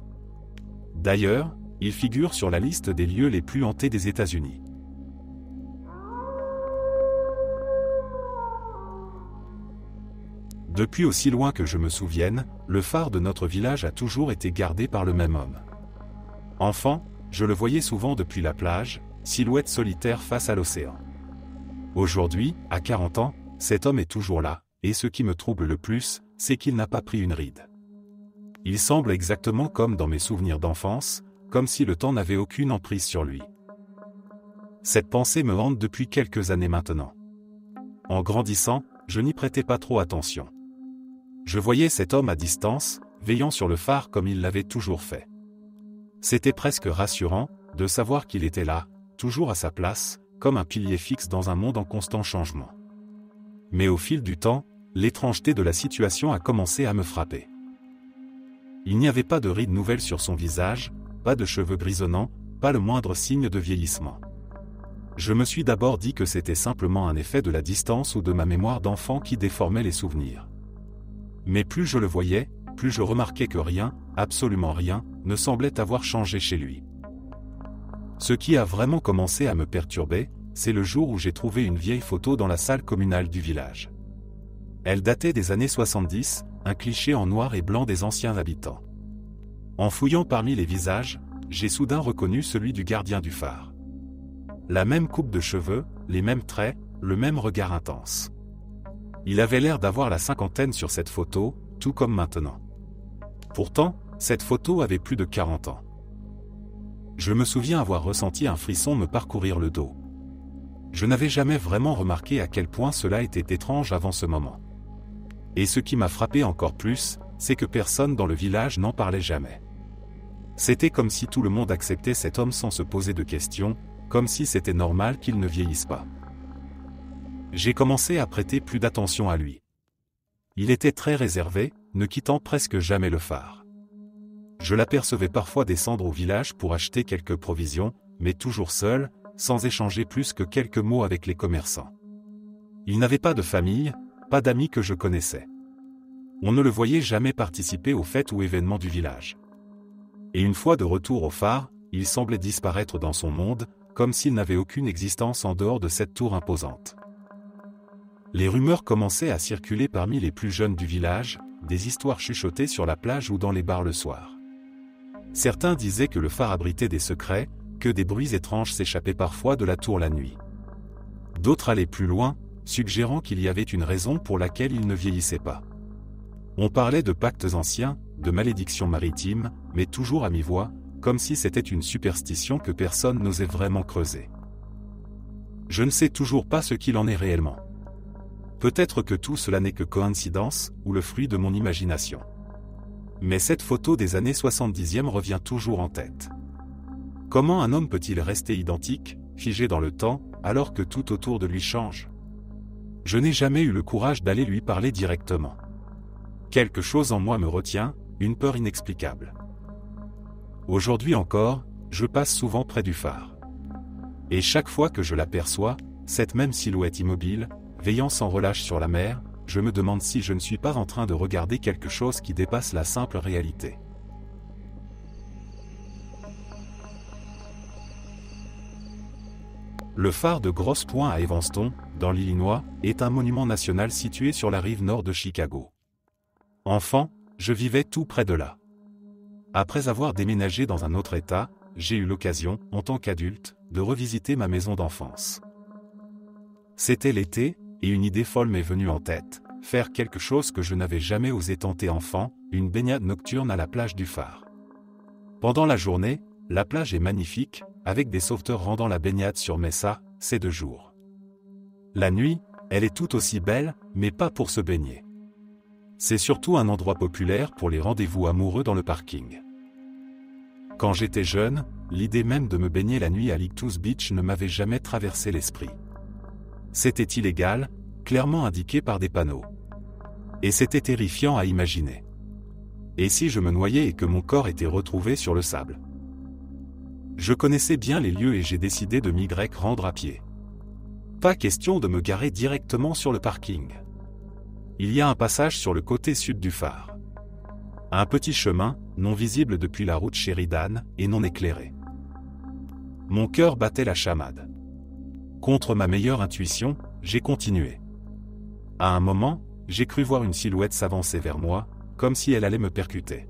D'ailleurs, il figure sur la liste des lieux les plus hantés des États-Unis. Depuis aussi loin que je me souvienne, le phare de notre village a toujours été gardé par le même homme. Enfant, je le voyais souvent depuis la plage, silhouette solitaire face à l'océan. Aujourd'hui, à 40 ans, cet homme est toujours là, et ce qui me trouble le plus, c'est qu'il n'a pas pris une ride. Il semble exactement comme dans mes souvenirs d'enfance, comme si le temps n'avait aucune emprise sur lui. Cette pensée me hante depuis quelques années maintenant. En grandissant, je n'y prêtais pas trop attention. Je voyais cet homme à distance, veillant sur le phare comme il l'avait toujours fait. C'était presque rassurant, de savoir qu'il était là, toujours à sa place, comme un pilier fixe dans un monde en constant changement. Mais au fil du temps, l'étrangeté de la situation a commencé à me frapper. Il n'y avait pas de rides nouvelles sur son visage, pas de cheveux grisonnants, pas le moindre signe de vieillissement. Je me suis d'abord dit que c'était simplement un effet de la distance ou de ma mémoire d'enfant qui déformait les souvenirs. Mais plus je le voyais, plus je remarquais que rien, absolument rien, ne semblait avoir changé chez lui. Ce qui a vraiment commencé à me perturber, c'est le jour où j'ai trouvé une vieille photo dans la salle communale du village. Elle datait des années 70, un cliché en noir et blanc des anciens habitants. En fouillant parmi les visages, j'ai soudain reconnu celui du gardien du phare. La même coupe de cheveux, les mêmes traits, le même regard intense. Il avait l'air d'avoir la cinquantaine sur cette photo, tout comme maintenant. Pourtant, cette photo avait plus de 40 ans. Je me souviens avoir ressenti un frisson me parcourir le dos. Je n'avais jamais vraiment remarqué à quel point cela était étrange avant ce moment. Et ce qui m'a frappé encore plus, c'est que personne dans le village n'en parlait jamais. C'était comme si tout le monde acceptait cet homme sans se poser de questions, comme si c'était normal qu'il ne vieillisse pas. J'ai commencé à prêter plus d'attention à lui. Il était très réservé, ne quittant presque jamais le phare. Je l'apercevais parfois descendre au village pour acheter quelques provisions, mais toujours seul, sans échanger plus que quelques mots avec les commerçants. Il n'avait pas de famille, pas d'amis que je connaissais. On ne le voyait jamais participer aux fêtes ou événements du village. Et une fois de retour au phare, il semblait disparaître dans son monde, comme s'il n'avait aucune existence en dehors de cette tour imposante. Les rumeurs commençaient à circuler parmi les plus jeunes du village, des histoires chuchotées sur la plage ou dans les bars le soir. Certains disaient que le phare abritait des secrets, que des bruits étranges s'échappaient parfois de la tour la nuit. D'autres allaient plus loin, suggérant qu'il y avait une raison pour laquelle il ne vieillissait pas. On parlait de pactes anciens, de malédictions maritimes, mais toujours à mi-voix, comme si c'était une superstition que personne n'osait vraiment creuser. Je ne sais toujours pas ce qu'il en est réellement. Peut-être que tout cela n'est que coïncidence, ou le fruit de mon imagination. Mais cette photo des années 70e revient toujours en tête. Comment un homme peut-il rester identique, figé dans le temps, alors que tout autour de lui change ? Je n'ai jamais eu le courage d'aller lui parler directement. Quelque chose en moi me retient, une peur inexplicable. Aujourd'hui encore, je passe souvent près du phare. Et chaque fois que je l'aperçois, cette même silhouette immobile, veillant sans relâche sur la mer, je me demande si je ne suis pas en train de regarder quelque chose qui dépasse la simple réalité. Le phare de Grosse Point à Evanston, dans l'Illinois, est un monument national situé sur la rive nord de Chicago. Enfant, je vivais tout près de là. Après avoir déménagé dans un autre État, j'ai eu l'occasion, en tant qu'adulte, de revisiter ma maison d'enfance. C'était l'été, et une idée folle m'est venue en tête, faire quelque chose que je n'avais jamais osé tenter enfant, une baignade nocturne à la plage du phare. Pendant la journée, la plage est magnifique, avec des sauveteurs rendant la baignade sur Mesa, c'est de jour. La nuit, elle est tout aussi belle, mais pas pour se baigner. C'est surtout un endroit populaire pour les rendez-vous amoureux dans le parking. Quand j'étais jeune, l'idée même de me baigner la nuit à Lictus Beach ne m'avait jamais traversé l'esprit. C'était illégal, clairement indiqué par des panneaux. Et c'était terrifiant à imaginer. Et si je me noyais et que mon corps était retrouvé sur le sable? Je connaissais bien les lieux et j'ai décidé de m'y rendre à pied. Pas question de me garer directement sur le parking. Il y a un passage sur le côté sud du phare. Un petit chemin, non visible depuis la route Sheridan, et non éclairé. Mon cœur battait la chamade. Contre ma meilleure intuition, j'ai continué. À un moment, j'ai cru voir une silhouette s'avancer vers moi, comme si elle allait me percuter.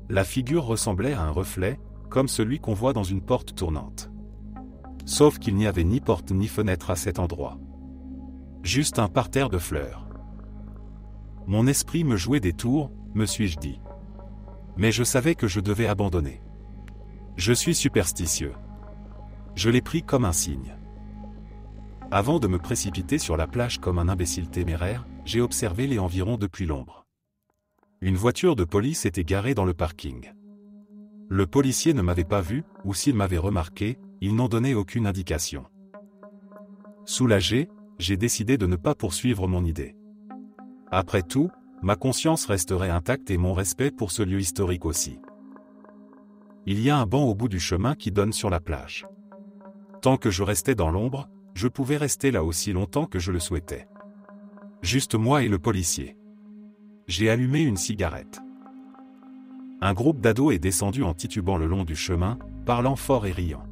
La figure ressemblait à un reflet, comme celui qu'on voit dans une porte tournante. Sauf qu'il n'y avait ni porte ni fenêtre à cet endroit. Juste un parterre de fleurs. Mon esprit me jouait des tours, me suis-je dit. Mais je savais que je devais abandonner. Je suis superstitieux. Je l'ai pris comme un signe. Avant de me précipiter sur la plage comme un imbécile téméraire, j'ai observé les environs depuis l'ombre. Une voiture de police était garée dans le parking. Le policier ne m'avait pas vu, ou s'il m'avait remarqué, il n'en donnait aucune indication. Soulagé, j'ai décidé de ne pas poursuivre mon idée. Après tout, ma conscience resterait intacte et mon respect pour ce lieu historique aussi. Il y a un banc au bout du chemin qui donne sur la plage. Tant que je restais dans l'ombre, je pouvais rester là aussi longtemps que je le souhaitais. Juste moi et le policier. J'ai allumé une cigarette. Un groupe d'ados est descendu en titubant le long du chemin, parlant fort et riant.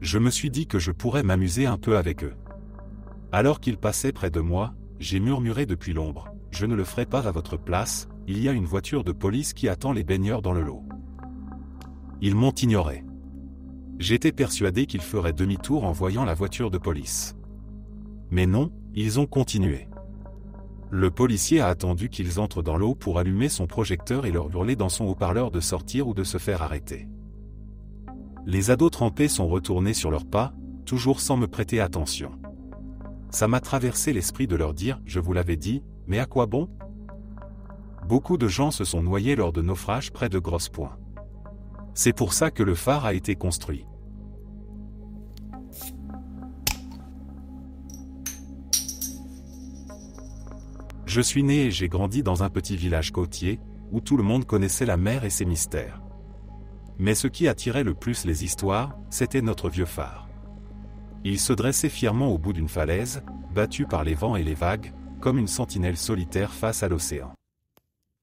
Je me suis dit que je pourrais m'amuser un peu avec eux. Alors qu'ils passaient près de moi, j'ai murmuré depuis l'ombre, « Je ne le ferai pas à votre place, il y a une voiture de police qui attend les baigneurs dans le lot. » Ils m'ont ignoré. J'étais persuadé qu'ils feraient demi-tour en voyant la voiture de police. Mais non, ils ont continué. Le policier a attendu qu'ils entrent dans l'eau pour allumer son projecteur et leur hurler dans son haut-parleur de sortir ou de se faire arrêter. Les ados trempés sont retournés sur leurs pas, toujours sans me prêter attention. Ça m'a traversé l'esprit de leur dire « Je vous l'avais dit, mais à quoi bon ?» Beaucoup de gens se sont noyés lors de naufrages près de Grosse Point. C'est pour ça que le phare a été construit. Je suis né et j'ai grandi dans un petit village côtier, où tout le monde connaissait la mer et ses mystères. Mais ce qui attirait le plus les histoires, c'était notre vieux phare. Il se dressait fièrement au bout d'une falaise, battu par les vents et les vagues, comme une sentinelle solitaire face à l'océan.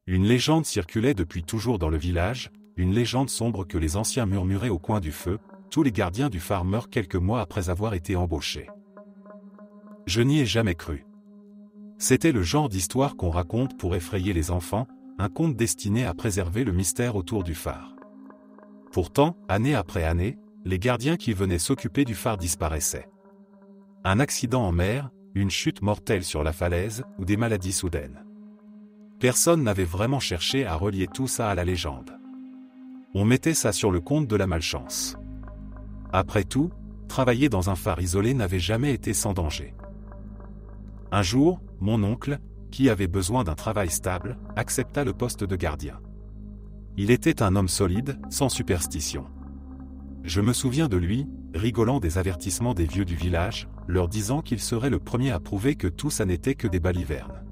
Une légende circulait depuis toujours dans le village, une légende sombre que les anciens murmuraient au coin du feu, tous les gardiens du phare meurent quelques mois après avoir été embauchés. Je n'y ai jamais cru. C'était le genre d'histoire qu'on raconte pour effrayer les enfants, un conte destiné à préserver le mystère autour du phare. Pourtant, année après année, les gardiens qui venaient s'occuper du phare disparaissaient. Un accident en mer, une chute mortelle sur la falaise, ou des maladies soudaines. Personne n'avait vraiment cherché à relier tout ça à la légende. On mettait ça sur le compte de la malchance. Après tout, travailler dans un phare isolé n'avait jamais été sans danger. Un jour, mon oncle, qui avait besoin d'un travail stable, accepta le poste de gardien. Il était un homme solide, sans superstition. Je me souviens de lui, rigolant des avertissements des vieux du village, leur disant qu'il serait le premier à prouver que tout ça n'était que des balivernes.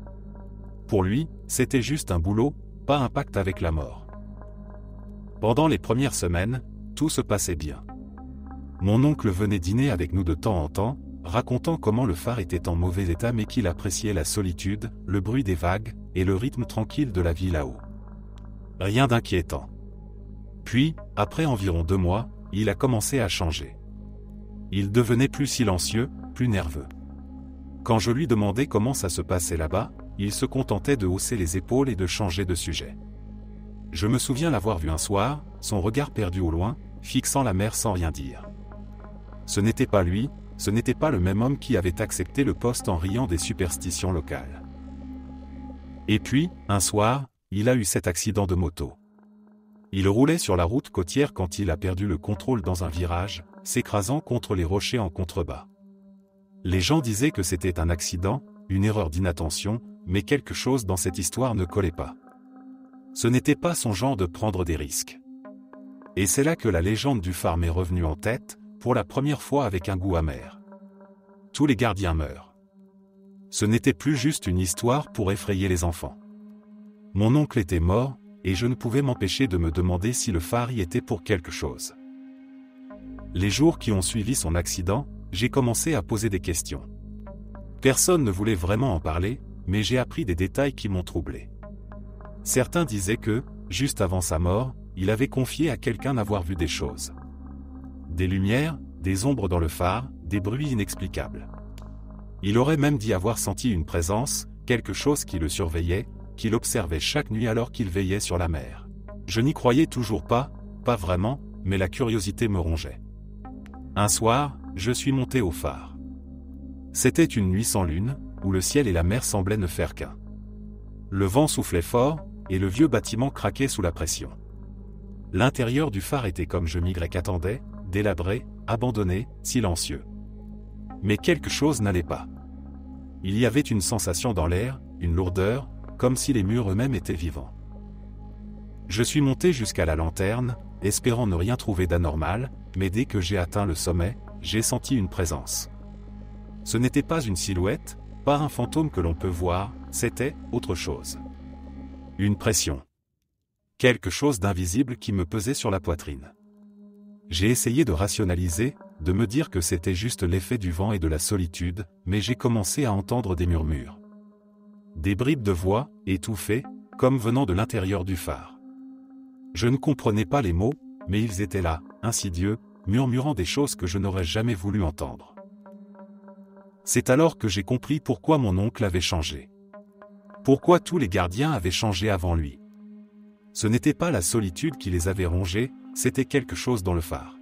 Pour lui, c'était juste un boulot, pas un pacte avec la mort. Pendant les premières semaines, tout se passait bien. Mon oncle venait dîner avec nous de temps en temps, racontant comment le phare était en mauvais état mais qu'il appréciait la solitude, le bruit des vagues, et le rythme tranquille de la vie là-haut. Rien d'inquiétant. Puis, après environ 2 mois, il a commencé à changer. Il devenait plus silencieux, plus nerveux. Quand je lui demandais comment ça se passait là-bas, il se contentait de hausser les épaules et de changer de sujet. Je me souviens l'avoir vu un soir, son regard perdu au loin, fixant la mer sans rien dire. Ce n'était pas lui, ce n'était pas le même homme qui avait accepté le poste en riant des superstitions locales. Et puis, un soir, il a eu cet accident de moto. Il roulait sur la route côtière quand il a perdu le contrôle dans un virage, s'écrasant contre les rochers en contrebas. Les gens disaient que c'était un accident, une erreur d'inattention, mais quelque chose dans cette histoire ne collait pas. Ce n'était pas son genre de prendre des risques. Et c'est là que la légende du phare m'est revenue en tête, pour la première fois avec un goût amer. Tous les gardiens meurent. Ce n'était plus juste une histoire pour effrayer les enfants. Mon oncle était mort, et je ne pouvais m'empêcher de me demander si le phare y était pour quelque chose. Les jours qui ont suivi son accident, j'ai commencé à poser des questions. Personne ne voulait vraiment en parler, mais j'ai appris des détails qui m'ont troublé. Certains disaient que, juste avant sa mort, il avait confié à quelqu'un d'avoir vu des choses. Des lumières, des ombres dans le phare, des bruits inexplicables. Il aurait même dit avoir senti une présence, quelque chose qui le surveillait, qu'il observait chaque nuit alors qu'il veillait sur la mer. Je n'y croyais toujours pas vraiment, mais la curiosité me rongeait. Un soir, je suis monté au phare. C'était une nuit sans lune, où le ciel et la mer semblaient ne faire qu'un. Le vent soufflait fort, et le vieux bâtiment craquait sous la pression. L'intérieur du phare était comme je m'y attendais, délabré, abandonné, silencieux. Mais quelque chose n'allait pas. Il y avait une sensation dans l'air, une lourdeur, comme si les murs eux-mêmes étaient vivants. Je suis monté jusqu'à la lanterne, espérant ne rien trouver d'anormal, mais dès que j'ai atteint le sommet, j'ai senti une présence. Ce n'était pas une silhouette, pas un fantôme que l'on peut voir, c'était autre chose. Une pression. Quelque chose d'invisible qui me pesait sur la poitrine. J'ai essayé de rationaliser, de me dire que c'était juste l'effet du vent et de la solitude, mais j'ai commencé à entendre des murmures. Des bribes de voix, étouffées, comme venant de l'intérieur du phare. Je ne comprenais pas les mots, mais ils étaient là, insidieux, murmurant des choses que je n'aurais jamais voulu entendre. C'est alors que j'ai compris pourquoi mon oncle avait changé. Pourquoi tous les gardiens avaient changé avant lui. Ce n'était pas la solitude qui les avait rongés, c'était quelque chose dans le phare.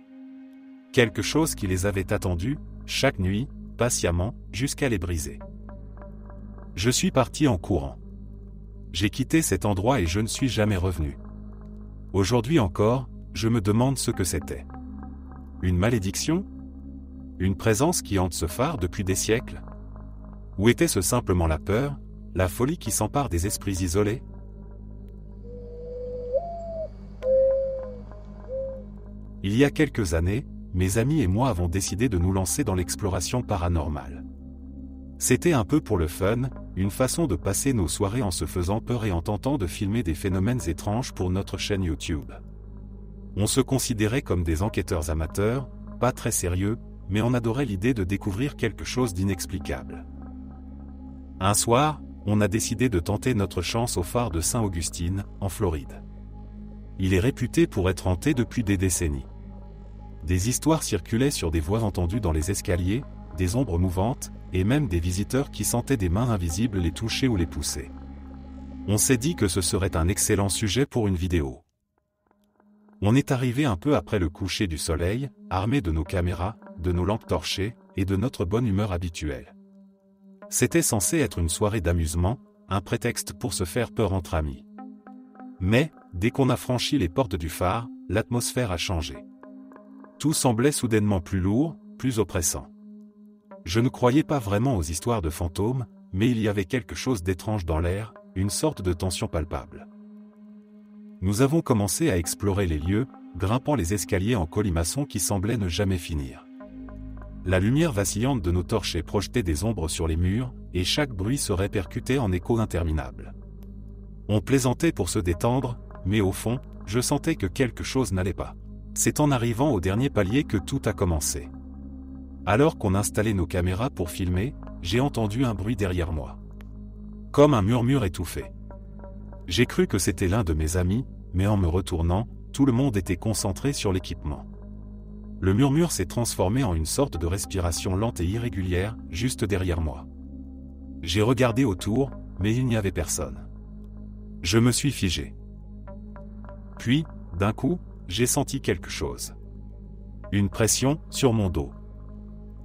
Quelque chose qui les avait attendus, chaque nuit, patiemment, jusqu'à les briser. Je suis parti en courant. J'ai quitté cet endroit et je ne suis jamais revenu. Aujourd'hui encore, je me demande ce que c'était. Une malédiction ? Une présence qui hante ce phare depuis des siècles ? Ou était-ce simplement la peur, la folie qui s'empare des esprits isolés ? Il y a quelques années, mes amis et moi avons décidé de nous lancer dans l'exploration paranormale. C'était un peu pour le fun, une façon de passer nos soirées en se faisant peur et en tentant de filmer des phénomènes étranges pour notre chaîne YouTube. On se considérait comme des enquêteurs amateurs, pas très sérieux, mais on adorait l'idée de découvrir quelque chose d'inexplicable. Un soir, on a décidé de tenter notre chance au phare de Saint-Augustine, en Floride. Il est réputé pour être hanté depuis des décennies. Des histoires circulaient sur des voix entendues dans les escaliers, des ombres mouvantes, et même des visiteurs qui sentaient des mains invisibles les toucher ou les pousser. On s'est dit que ce serait un excellent sujet pour une vidéo. On est arrivé un peu après le coucher du soleil, armés de nos caméras, de nos lampes torchées, et de notre bonne humeur habituelle. C'était censé être une soirée d'amusement, un prétexte pour se faire peur entre amis. Mais, dès qu'on a franchi les portes du phare, l'atmosphère a changé. Tout semblait soudainement plus lourd, plus oppressant. Je ne croyais pas vraiment aux histoires de fantômes, mais il y avait quelque chose d'étrange dans l'air, une sorte de tension palpable. Nous avons commencé à explorer les lieux, grimpant les escaliers en colimaçon qui semblaient ne jamais finir. La lumière vacillante de nos torches projetait des ombres sur les murs, et chaque bruit se répercutait en échos interminables. On plaisantait pour se détendre, mais au fond, je sentais que quelque chose n'allait pas. C'est en arrivant au dernier palier que tout a commencé. Alors qu'on installait nos caméras pour filmer, j'ai entendu un bruit derrière moi. Comme un murmure étouffé. J'ai cru que c'était l'un de mes amis, mais en me retournant, tout le monde était concentré sur l'équipement. Le murmure s'est transformé en une sorte de respiration lente et irrégulière, juste derrière moi. J'ai regardé autour, mais il n'y avait personne. Je me suis figé. Puis, d'un coup, j'ai senti quelque chose. Une pression sur mon dos.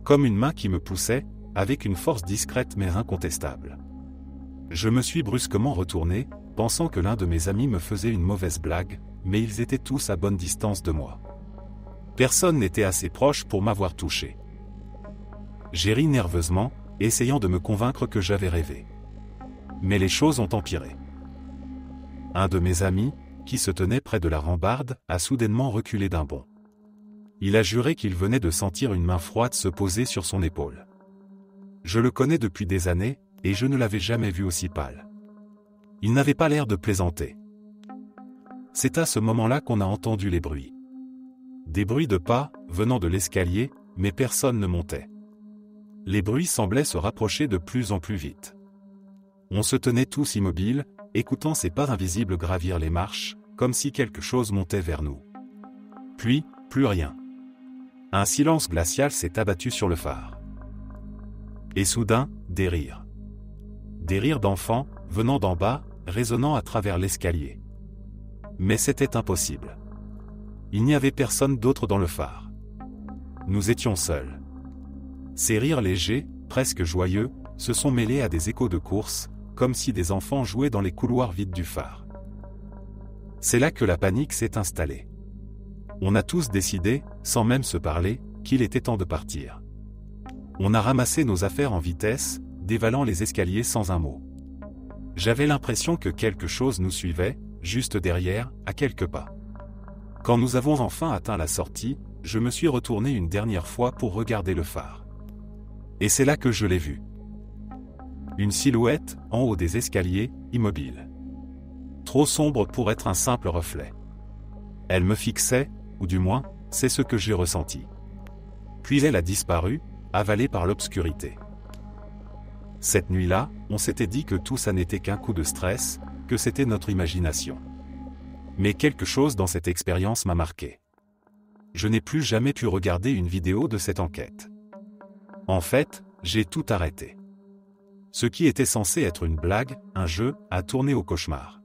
Comme une main qui me poussait, avec une force discrète mais incontestable. Je me suis brusquement retourné, pensant que l'un de mes amis me faisait une mauvaise blague, mais ils étaient tous à bonne distance de moi. Personne n'était assez proche pour m'avoir touché. J'ai ri nerveusement, essayant de me convaincre que j'avais rêvé. Mais les choses ont empiré. Un de mes amis, qui se tenait près de la rambarde, a soudainement reculé d'un bond. Il a juré qu'il venait de sentir une main froide se poser sur son épaule. Je le connais depuis des années, et je ne l'avais jamais vu aussi pâle. Il n'avait pas l'air de plaisanter. C'est à ce moment-là qu'on a entendu les bruits. Des bruits de pas, venant de l'escalier, mais personne ne montait. Les bruits semblaient se rapprocher de plus en plus vite. On se tenait tous immobiles, écoutant ces pas invisibles gravir les marches, comme si quelque chose montait vers nous. Puis, plus rien. Un silence glacial s'est abattu sur le phare. Et soudain, des rires. Des rires d'enfants, venant d'en bas, résonnant à travers l'escalier. Mais c'était impossible. Il n'y avait personne d'autre dans le phare. Nous étions seuls. Ces rires légers, presque joyeux, se sont mêlés à des échos de course, comme si des enfants jouaient dans les couloirs vides du phare. C'est là que la panique s'est installée. On a tous décidé, sans même se parler, qu'il était temps de partir. On a ramassé nos affaires en vitesse, dévalant les escaliers sans un mot. J'avais l'impression que quelque chose nous suivait, juste derrière, à quelques pas. Quand nous avons enfin atteint la sortie, je me suis retourné une dernière fois pour regarder le phare. Et c'est là que je l'ai vu. Une silhouette, en haut des escaliers, immobile. Trop sombre pour être un simple reflet. Elle me fixait, ou du moins, c'est ce que j'ai ressenti. Puis elle a disparu, avalée par l'obscurité. Cette nuit-là, on s'était dit que tout ça n'était qu'un coup de stress, que c'était notre imagination. Mais quelque chose dans cette expérience m'a marqué. Je n'ai plus jamais pu regarder une vidéo de cette enquête. En fait, j'ai tout arrêté. Ce qui était censé être une blague, un jeu, a tourné au cauchemar.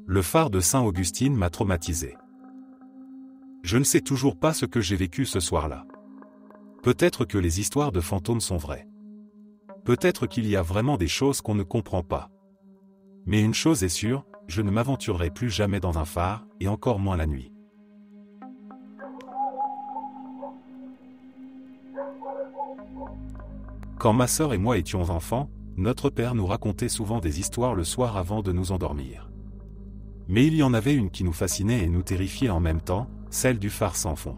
Le phare de Saint-Augustine m'a traumatisé. Je ne sais toujours pas ce que j'ai vécu ce soir-là. Peut-être que les histoires de fantômes sont vraies. Peut-être qu'il y a vraiment des choses qu'on ne comprend pas. Mais une chose est sûre, je ne m'aventurerai plus jamais dans un phare, et encore moins la nuit. Quand ma sœur et moi étions enfants, notre père nous racontait souvent des histoires le soir avant de nous endormir. Mais il y en avait une qui nous fascinait et nous terrifiait en même temps, celle du phare sans fond.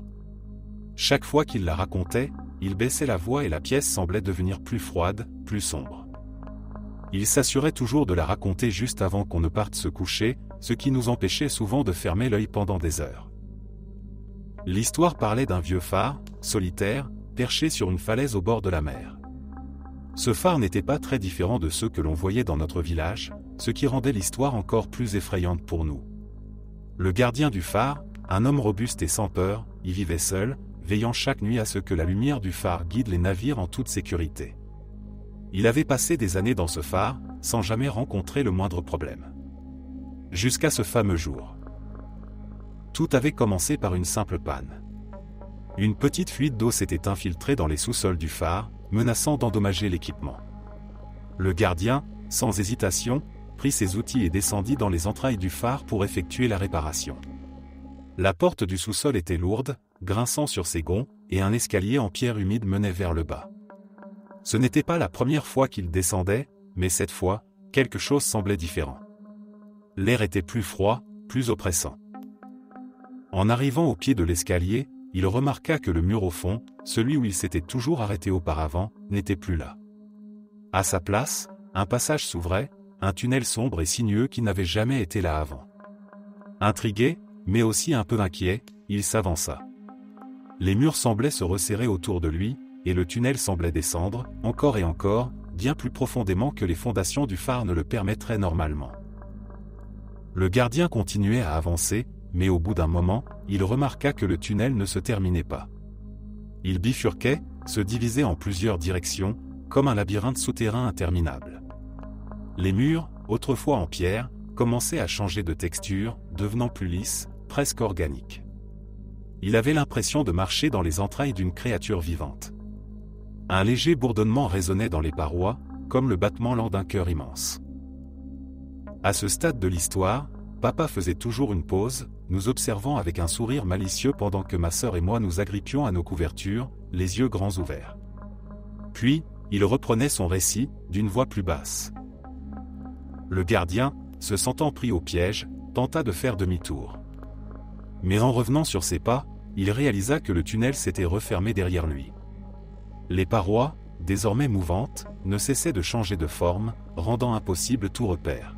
Chaque fois qu'il la racontait, il baissait la voix et la pièce semblait devenir plus froide, plus sombre. Il s'assurait toujours de la raconter juste avant qu'on ne parte se coucher, ce qui nous empêchait souvent de fermer l'œil pendant des heures. L'histoire parlait d'un vieux phare, solitaire, perché sur une falaise au bord de la mer. Ce phare n'était pas très différent de ceux que l'on voyait dans notre village, ce qui rendait l'histoire encore plus effrayante pour nous. Le gardien du phare, un homme robuste et sans peur, y vivait seul, veillant chaque nuit à ce que la lumière du phare guide les navires en toute sécurité. Il avait passé des années dans ce phare, sans jamais rencontrer le moindre problème. Jusqu'à ce fameux jour. Tout avait commencé par une simple panne. Une petite fuite d'eau s'était infiltrée dans les sous-sols du phare, menaçant d'endommager l'équipement. Le gardien, sans hésitation, prit ses outils et descendit dans les entrailles du phare pour effectuer la réparation. La porte du sous-sol était lourde, grinçant sur ses gonds, et un escalier en pierre humide menait vers le bas. Ce n'était pas la première fois qu'il descendait, mais cette fois, quelque chose semblait différent. L'air était plus froid, plus oppressant. En arrivant au pied de l'escalier, il remarqua que le mur au fond, celui où il s'était toujours arrêté auparavant, n'était plus là. À sa place, un passage s'ouvrait, un tunnel sombre et sinueux qui n'avait jamais été là avant. Intrigué, mais aussi un peu inquiet, il s'avança. Les murs semblaient se resserrer autour de lui, et le tunnel semblait descendre, encore et encore, bien plus profondément que les fondations du phare ne le permettraient normalement. Le gardien continuait à avancer, mais au bout d'un moment, il remarqua que le tunnel ne se terminait pas. Il bifurquait, se divisait en plusieurs directions, comme un labyrinthe souterrain interminable. Les murs, autrefois en pierre, commençaient à changer de texture, devenant plus lisses, presque organiques. Il avait l'impression de marcher dans les entrailles d'une créature vivante. Un léger bourdonnement résonnait dans les parois, comme le battement lent d'un cœur immense. À ce stade de l'histoire, papa faisait toujours une pause, nous observant avec un sourire malicieux pendant que ma sœur et moi nous agrippions à nos couvertures, les yeux grands ouverts. Puis, il reprenait son récit, d'une voix plus basse. Le gardien, se sentant pris au piège, tenta de faire demi-tour. Mais en revenant sur ses pas, il réalisa que le tunnel s'était refermé derrière lui. Les parois, désormais mouvantes, ne cessaient de changer de forme, rendant impossible tout repère.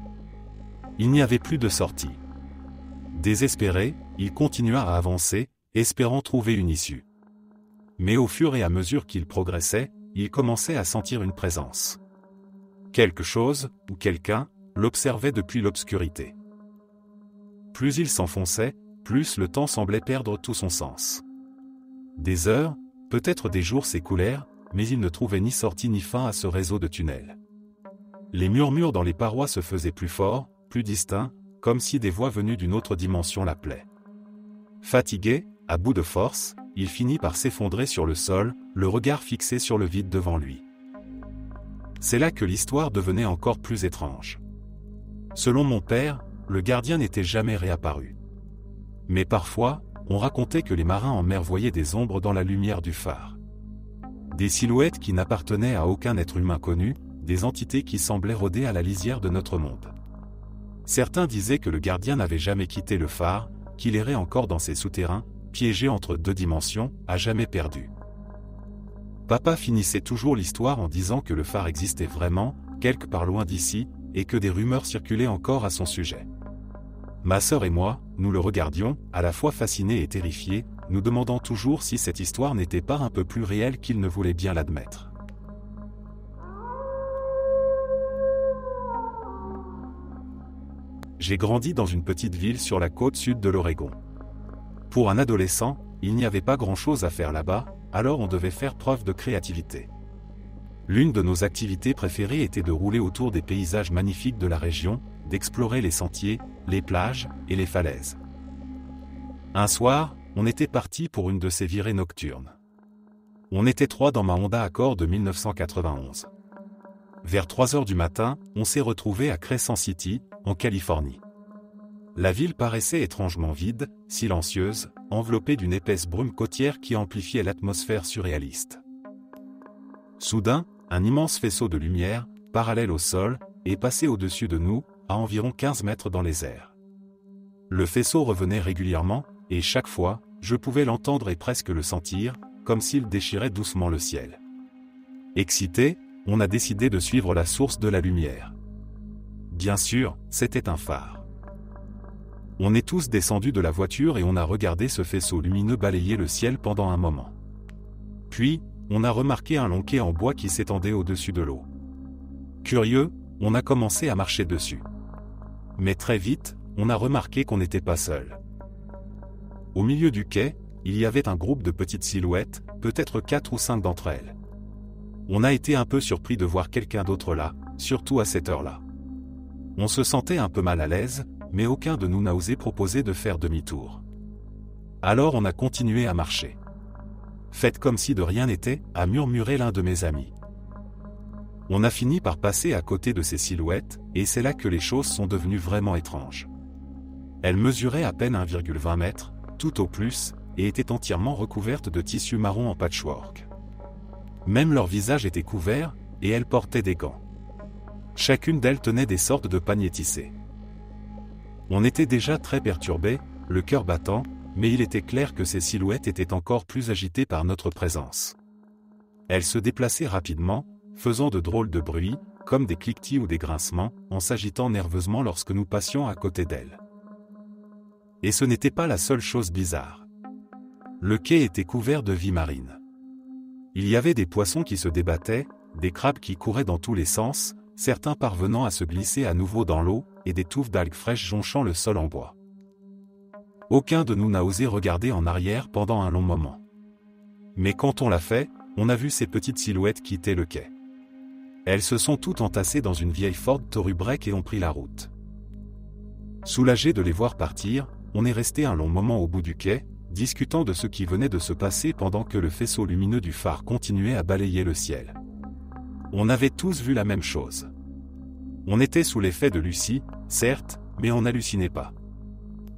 Il n'y avait plus de sortie. Désespéré, il continua à avancer, espérant trouver une issue. Mais au fur et à mesure qu'il progressait, il commençait à sentir une présence. Quelque chose, ou quelqu'un, l'observait depuis l'obscurité. Plus il s'enfonçait, plus le temps semblait perdre tout son sens. Des heures, peut-être des jours s'écoulèrent, mais il ne trouvait ni sortie ni fin à ce réseau de tunnels. Les murmures dans les parois se faisaient plus forts, plus distincts, comme si des voix venues d'une autre dimension l'appelaient. Fatigué, à bout de force, il finit par s'effondrer sur le sol, le regard fixé sur le vide devant lui. C'est là que l'histoire devenait encore plus étrange. Selon mon père, le gardien n'était jamais réapparu. Mais parfois, on racontait que les marins en mer voyaient des ombres dans la lumière du phare. Des silhouettes qui n'appartenaient à aucun être humain connu, des entités qui semblaient rôder à la lisière de notre monde. Certains disaient que le gardien n'avait jamais quitté le phare, qu'il errait encore dans ses souterrains, piégé entre deux dimensions, à jamais perdu. Papa finissait toujours l'histoire en disant que le phare existait vraiment, quelque part loin d'ici, et que des rumeurs circulaient encore à son sujet. Ma sœur et moi, nous le regardions, à la fois fascinés et terrifiés, nous demandant toujours si cette histoire n'était pas un peu plus réelle qu'il ne voulait bien l'admettre. J'ai grandi dans une petite ville sur la côte sud de l'Oregon. Pour un adolescent, il n'y avait pas grand-chose à faire là-bas, alors on devait faire preuve de créativité. L'une de nos activités préférées était de rouler autour des paysages magnifiques de la région, d'explorer les sentiers, les plages et les falaises. Un soir, on était parti pour une de ces virées nocturnes. On était 3 dans ma Honda Accord de 1991. Vers 3 heures du matin, on s'est retrouvé à Crescent City, en Californie. La ville paraissait étrangement vide, silencieuse, enveloppée d'une épaisse brume côtière qui amplifiait l'atmosphère surréaliste. Soudain, un immense faisceau de lumière, parallèle au sol, est passé au-dessus de nous, à environ 15 mètres dans les airs. Le faisceau revenait régulièrement, et chaque fois, je pouvais l'entendre et presque le sentir, comme s'il déchirait doucement le ciel. Excité, on a décidé de suivre la source de la lumière. Bien sûr, c'était un phare. On est tous descendus de la voiture et on a regardé ce faisceau lumineux balayer le ciel pendant un moment. Puis, on a remarqué un long quai en bois qui s'étendait au-dessus de l'eau. Curieux, on a commencé à marcher dessus. Mais très vite, on a remarqué qu'on n'était pas seul. Au milieu du quai, il y avait un groupe de petites silhouettes, peut-être 4 ou 5 d'entre elles. On a été un peu surpris de voir quelqu'un d'autre là, surtout à cette heure-là. On se sentait un peu mal à l'aise, mais aucun de nous n'a osé proposer de faire demi-tour. Alors on a continué à marcher. Faites comme si de rien n'était, a murmuré l'un de mes amis. On a fini par passer à côté de ces silhouettes, et c'est là que les choses sont devenues vraiment étranges. Elles mesuraient à peine 1,20 m, tout au plus, et étaient entièrement recouvertes de tissu marron en patchwork. Même leur visage était couvert, et elles portaient des gants. Chacune d'elles tenait des sortes de paniers tissés. On était déjà très perturbés, le cœur battant, mais il était clair que ces silhouettes étaient encore plus agitées par notre présence. Elles se déplaçaient rapidement, faisant de drôles de bruits, comme des cliquetis ou des grincements, en s'agitant nerveusement lorsque nous passions à côté d'elles. Et ce n'était pas la seule chose bizarre. Le quai était couvert de vie marine. Il y avait des poissons qui se débattaient, des crabes qui couraient dans tous les sens, certains parvenant à se glisser à nouveau dans l'eau, et des touffes d'algues fraîches jonchant le sol en bois. Aucun de nous n'a osé regarder en arrière pendant un long moment. Mais quand on l'a fait, on a vu ces petites silhouettes quitter le quai. Elles se sont toutes entassées dans une vieille Ford Torubrec et ont pris la route. Soulagé de les voir partir, on est resté un long moment au bout du quai, discutant de ce qui venait de se passer pendant que le faisceau lumineux du phare continuait à balayer le ciel. On avait tous vu la même chose. On était sous l'effet de Lucie, certes, mais on n'hallucinait pas.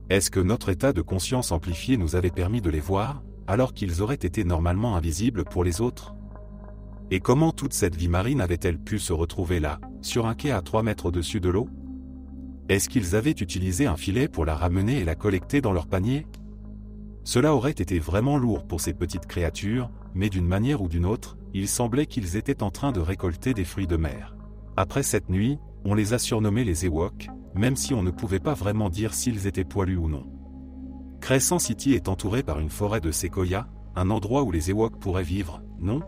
Est-ce que notre état de conscience amplifié nous avait permis de les voir, alors qu'ils auraient été normalement invisibles pour les autres? Et comment toute cette vie marine avait-elle pu se retrouver là, sur un quai à 3 mètres au-dessus de l'eau? Est-ce qu'ils avaient utilisé un filet pour la ramener et la collecter dans leur panier? Cela aurait été vraiment lourd pour ces petites créatures, mais d'une manière ou d'une autre, il semblait qu'ils étaient en train de récolter des fruits de mer. Après cette nuit, on les a surnommés les Ewoks, même si on ne pouvait pas vraiment dire s'ils étaient poilus ou non. Crescent City est entouré par une forêt de séquoias, un endroit où les Ewoks pourraient vivre, non?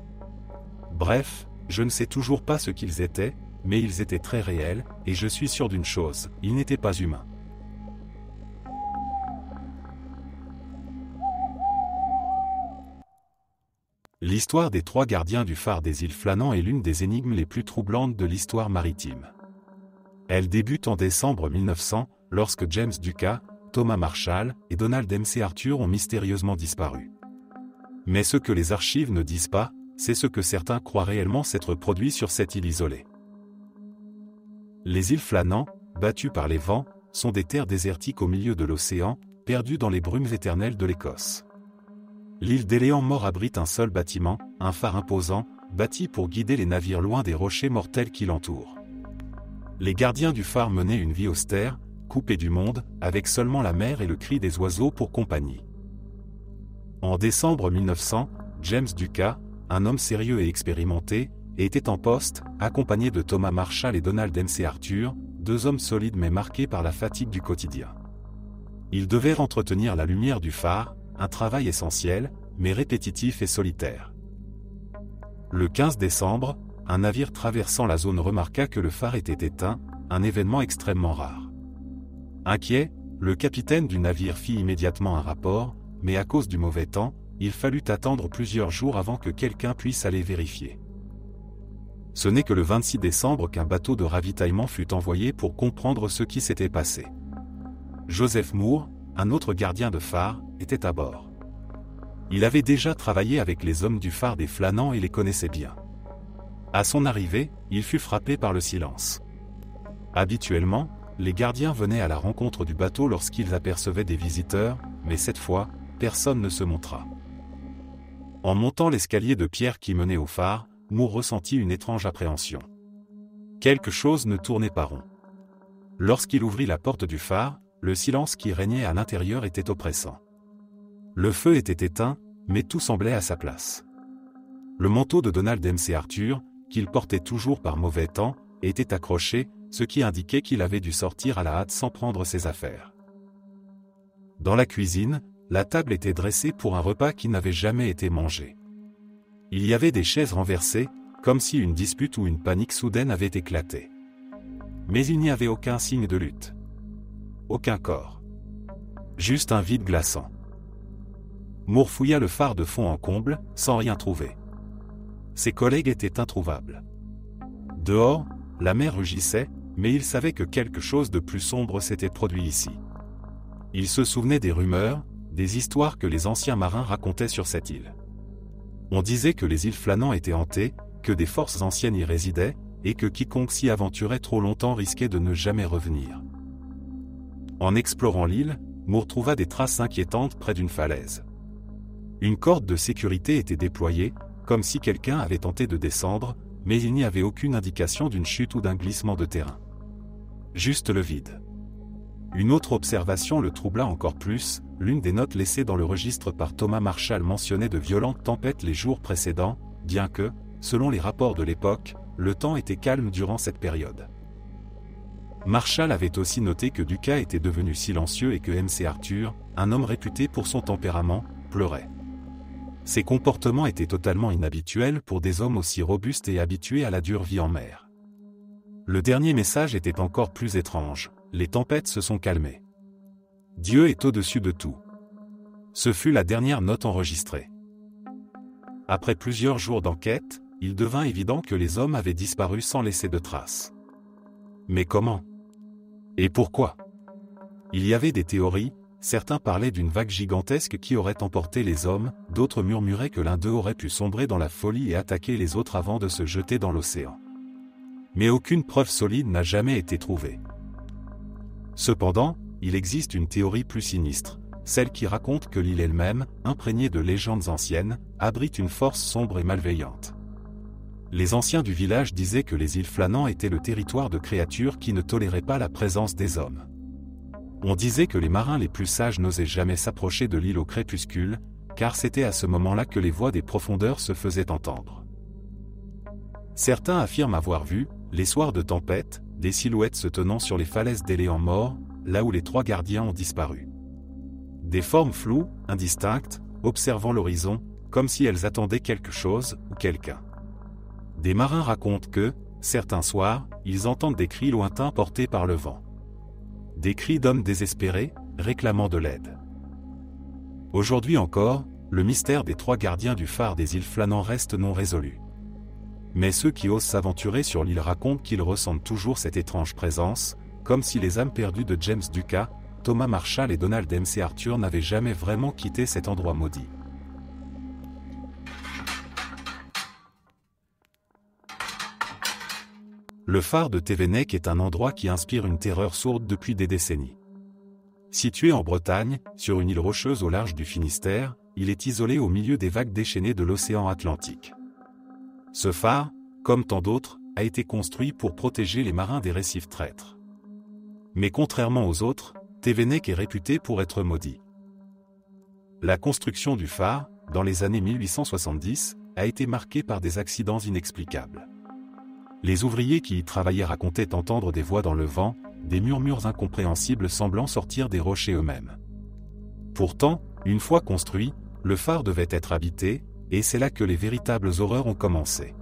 Bref, je ne sais toujours pas ce qu'ils étaient, mais ils étaient très réels, et je suis sûr d'une chose, ils n'étaient pas humains. L'histoire des 3 gardiens du phare des îles Flânans est l'une des énigmes les plus troublantes de l'histoire maritime. Elle débute en décembre 1900, lorsque James Dukas, Thomas Marshall et Donald MC Arthur ont mystérieusement disparu. Mais ce que les archives ne disent pas, c'est ce que certains croient réellement s'être produit sur cette île isolée. Les îles Flânans, battues par les vents, sont des terres désertiques au milieu de l'océan, perdues dans les brumes éternelles de l'Écosse. L'île d'Éléant Mort abrite un seul bâtiment, un phare imposant, bâti pour guider les navires loin des rochers mortels qui l'entourent. Les gardiens du phare menaient une vie austère, coupée du monde, avec seulement la mer et le cri des oiseaux pour compagnie. En décembre 1900, James Dukas, un homme sérieux et expérimenté, était en poste, accompagné de Thomas Marshall et Donald MC Arthur, 2 hommes solides mais marqués par la fatigue du quotidien. Ils devaient entretenir la lumière du phare, un travail essentiel, mais répétitif et solitaire. Le 15 décembre, un navire traversant la zone remarqua que le phare était éteint, un événement extrêmement rare. Inquiet, le capitaine du navire fit immédiatement un rapport, mais à cause du mauvais temps, il fallut attendre plusieurs jours avant que quelqu'un puisse aller vérifier. Ce n'est que le 26 décembre qu'un bateau de ravitaillement fut envoyé pour comprendre ce qui s'était passé. Joseph Moore, un autre gardien de phare, était à bord. Il avait déjà travaillé avec les hommes du phare des Flânans et les connaissait bien. À son arrivée, il fut frappé par le silence. Habituellement, les gardiens venaient à la rencontre du bateau lorsqu'ils apercevaient des visiteurs, mais cette fois, personne ne se montra. En montant l'escalier de pierre qui menait au phare, Moore ressentit une étrange appréhension. Quelque chose ne tournait pas rond. Lorsqu'il ouvrit la porte du phare, le silence qui régnait à l'intérieur était oppressant. Le feu était éteint, mais tout semblait à sa place. Le manteau de Donald MC Arthur, qu'il portait toujours par mauvais temps, était accroché, ce qui indiquait qu'il avait dû sortir à la hâte sans prendre ses affaires. Dans la cuisine, la table était dressée pour un repas qui n'avait jamais été mangé. Il y avait des chaises renversées, comme si une dispute ou une panique soudaine avait éclaté. Mais il n'y avait aucun signe de lutte. Aucun corps. Juste un vide glaçant. Moore fouilla le phare de fond en comble, sans rien trouver. Ses collègues étaient introuvables. Dehors, la mer rugissait, mais il savait que quelque chose de plus sombre s'était produit ici. Il se souvenait des rumeurs, des histoires que les anciens marins racontaient sur cette île. On disait que les îles Flânans étaient hantées, que des forces anciennes y résidaient, et que quiconque s'y aventurait trop longtemps risquait de ne jamais revenir. En explorant l'île, Moore trouva des traces inquiétantes près d'une falaise. Une corde de sécurité était déployée, comme si quelqu'un avait tenté de descendre, mais il n'y avait aucune indication d'une chute ou d'un glissement de terrain. Juste le vide. Une autre observation le troubla encore plus, l'une des notes laissées dans le registre par Thomas Marshall mentionnait de violentes tempêtes les jours précédents, bien que, selon les rapports de l'époque, le temps était calme durant cette période. Marshall avait aussi noté que Dukas était devenu silencieux et que MC Arthur, un homme réputé pour son tempérament, pleurait. Ces comportements étaient totalement inhabituels pour des hommes aussi robustes et habitués à la dure vie en mer. Le dernier message était encore plus étrange, les tempêtes se sont calmées. Dieu est au-dessus de tout. Ce fut la dernière note enregistrée. Après plusieurs jours d'enquête, il devint évident que les hommes avaient disparu sans laisser de traces. Mais comment? Et pourquoi? Il y avait des théories, certains parlaient d'une vague gigantesque qui aurait emporté les hommes, d'autres murmuraient que l'un d'eux aurait pu sombrer dans la folie et attaquer les autres avant de se jeter dans l'océan. Mais aucune preuve solide n'a jamais été trouvée. Cependant, il existe une théorie plus sinistre, celle qui raconte que l'île elle-même, imprégnée de légendes anciennes, abrite une force sombre et malveillante. Les anciens du village disaient que les îles Flânans étaient le territoire de créatures qui ne toléraient pas la présence des hommes. On disait que les marins les plus sages n'osaient jamais s'approcher de l'île au crépuscule, car c'était à ce moment-là que les voix des profondeurs se faisaient entendre. Certains affirment avoir vu, les soirs de tempête, des silhouettes se tenant sur les falaises d'éléants morts, là où les 3 gardiens ont disparu. Des formes floues, indistinctes, observant l'horizon, comme si elles attendaient quelque chose ou quelqu'un. Des marins racontent que, certains soirs, ils entendent des cris lointains portés par le vent. Des cris d'hommes désespérés, réclamant de l'aide. Aujourd'hui encore, le mystère des 3 gardiens du phare des îles Flânans reste non résolu. Mais ceux qui osent s'aventurer sur l'île racontent qu'ils ressentent toujours cette étrange présence, comme si les âmes perdues de James Ducas, Thomas Marshall et Donald MC Arthur n'avaient jamais vraiment quitté cet endroit maudit. Le phare de Thévenec est un endroit qui inspire une terreur sourde depuis des décennies. Situé en Bretagne, sur une île rocheuse au large du Finistère, il est isolé au milieu des vagues déchaînées de l'océan Atlantique. Ce phare, comme tant d'autres, a été construit pour protéger les marins des récifs traîtres. Mais contrairement aux autres, Thévenec est réputé pour être maudit. La construction du phare, dans les années 1870, a été marquée par des accidents inexplicables. Les ouvriers qui y travaillaient racontaient entendre des voix dans le vent, des murmures incompréhensibles semblant sortir des rochers eux-mêmes. Pourtant, une fois construit, le phare devait être habité, et c'est là que les véritables horreurs ont commencé.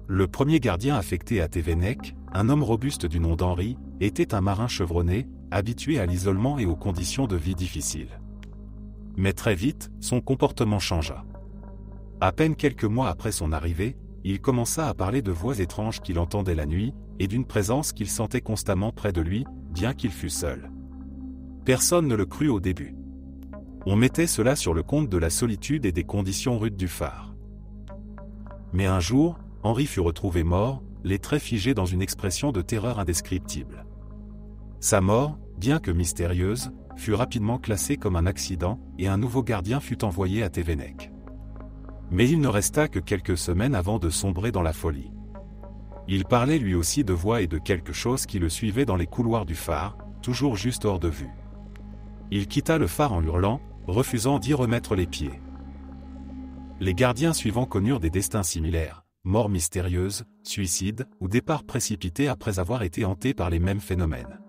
Le premier gardien affecté à Thévenec, un homme robuste du nom d'Henri, était un marin chevronné, habitué à l'isolement et aux conditions de vie difficiles. Mais très vite, son comportement changea. À peine quelques mois après son arrivée, il commença à parler de voix étranges qu'il entendait la nuit, et d'une présence qu'il sentait constamment près de lui, bien qu'il fût seul. Personne ne le crut au début. On mettait cela sur le compte de la solitude et des conditions rudes du phare. Mais un jour, Henri fut retrouvé mort, les traits figés dans une expression de terreur indescriptible. Sa mort, bien que mystérieuse, fut rapidement classée comme un accident, et un nouveau gardien fut envoyé à Thévenec. Mais il ne resta que quelques semaines avant de sombrer dans la folie. Il parlait lui aussi de voix et de quelque chose qui le suivait dans les couloirs du phare, toujours juste hors de vue. Il quitta le phare en hurlant, refusant d'y remettre les pieds. Les gardiens suivants connurent des destins similaires, mort mystérieuse, suicide ou départ précipité après avoir été hantés par les mêmes phénomènes.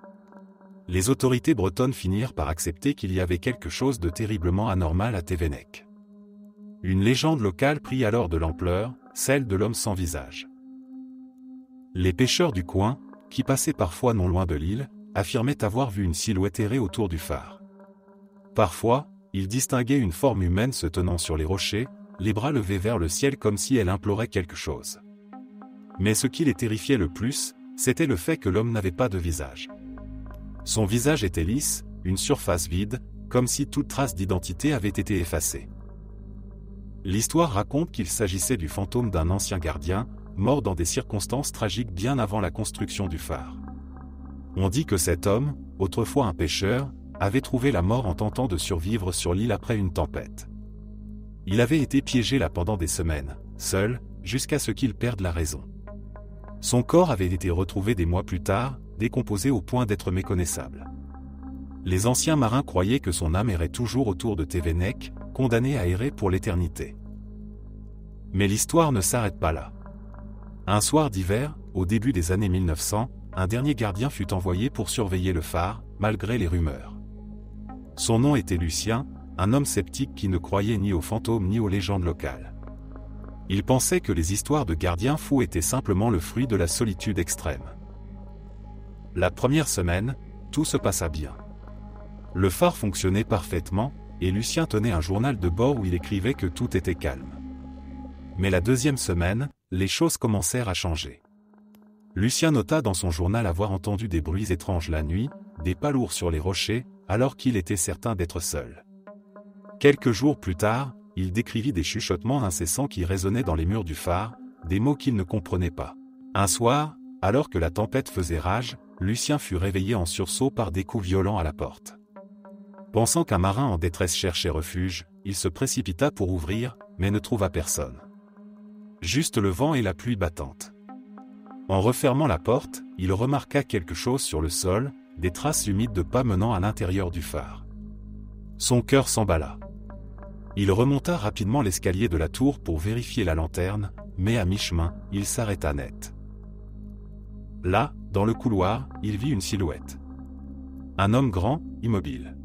Les autorités bretonnes finirent par accepter qu'il y avait quelque chose de terriblement anormal à Thévenec. Une légende locale prit alors de l'ampleur, celle de l'homme sans visage. Les pêcheurs du coin, qui passaient parfois non loin de l'île, affirmaient avoir vu une silhouette errer autour du phare. Parfois, ils distinguaient une forme humaine se tenant sur les rochers, les bras levés vers le ciel comme si elle implorait quelque chose. Mais ce qui les terrifiait le plus, c'était le fait que l'homme n'avait pas de visage. Son visage était lisse, une surface vide, comme si toute trace d'identité avait été effacée. L'histoire raconte qu'il s'agissait du fantôme d'un ancien gardien, mort dans des circonstances tragiques bien avant la construction du phare. On dit que cet homme, autrefois un pêcheur, avait trouvé la mort en tentant de survivre sur l'île après une tempête. Il avait été piégé là pendant des semaines, seul, jusqu'à ce qu'il perde la raison. Son corps avait été retrouvé des mois plus tard, décomposé au point d'être méconnaissable. Les anciens marins croyaient que son âme errait toujours autour de Thévenec, condamné à errer pour l'éternité. Mais l'histoire ne s'arrête pas là. Un soir d'hiver, au début des années 1900, un dernier gardien fut envoyé pour surveiller le phare, malgré les rumeurs. Son nom était Lucien, un homme sceptique qui ne croyait ni aux fantômes ni aux légendes locales. Il pensait que les histoires de gardiens fous étaient simplement le fruit de la solitude extrême. La première semaine, tout se passa bien. Le phare fonctionnait parfaitement, et Lucien tenait un journal de bord où il écrivait que tout était calme. Mais la deuxième semaine, les choses commencèrent à changer. Lucien nota dans son journal avoir entendu des bruits étranges la nuit, des pas lourds sur les rochers, alors qu'il était certain d'être seul. Quelques jours plus tard, il décrivit des chuchotements incessants qui résonnaient dans les murs du phare, des mots qu'il ne comprenait pas. Un soir, alors que la tempête faisait rage, Lucien fut réveillé en sursaut par des coups violents à la porte. Pensant qu'un marin en détresse cherchait refuge, il se précipita pour ouvrir, mais ne trouva personne. Juste le vent et la pluie battante. En refermant la porte, il remarqua quelque chose sur le sol, des traces humides de pas menant à l'intérieur du phare. Son cœur s'emballa. Il remonta rapidement l'escalier de la tour pour vérifier la lanterne, mais à mi-chemin, il s'arrêta net. Là, dans le couloir, il vit une silhouette. Un homme grand, immobile.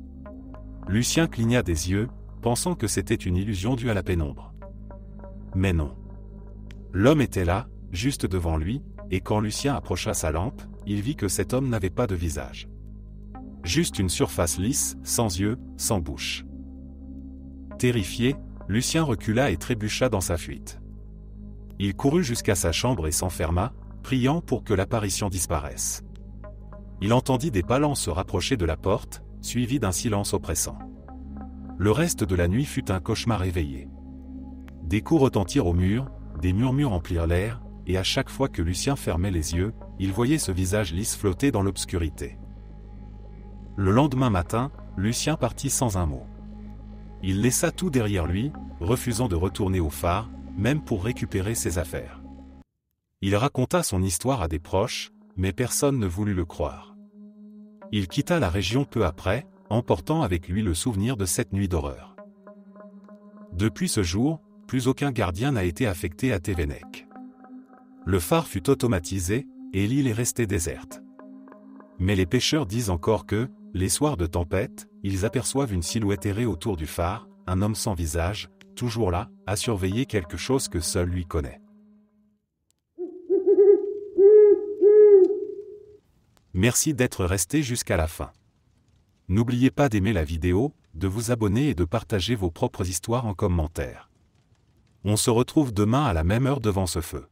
Lucien cligna des yeux, pensant que c'était une illusion due à la pénombre. Mais non. L'homme était là, juste devant lui, et quand Lucien approcha sa lampe, il vit que cet homme n'avait pas de visage. Juste une surface lisse, sans yeux, sans bouche. Terrifié, Lucien recula et trébucha dans sa fuite. Il courut jusqu'à sa chambre et s'enferma, priant pour que l'apparition disparaisse. Il entendit des pas lents se rapprocher de la porte, suivis d'un silence oppressant. Le reste de la nuit fut un cauchemar éveillé. Des coups retentirent au mur, des murmures emplirent l'air, et à chaque fois que Lucien fermait les yeux, il voyait ce visage lisse flotter dans l'obscurité. Le lendemain matin, Lucien partit sans un mot. Il laissa tout derrière lui, refusant de retourner au phare, même pour récupérer ses affaires. Il raconta son histoire à des proches, mais personne ne voulut le croire. Il quitta la région peu après, emportant avec lui le souvenir de cette nuit d'horreur. Depuis ce jour, plus aucun gardien n'a été affecté à Tevennec. Le phare fut automatisé, et l'île est restée déserte. Mais les pêcheurs disent encore que, les soirs de tempête, ils aperçoivent une silhouette errer autour du phare, un homme sans visage, toujours là, à surveiller quelque chose que seul lui connaît. Merci d'être resté jusqu'à la fin. N'oubliez pas d'aimer la vidéo, de vous abonner et de partager vos propres histoires en commentaire. On se retrouve demain à la même heure devant ce feu.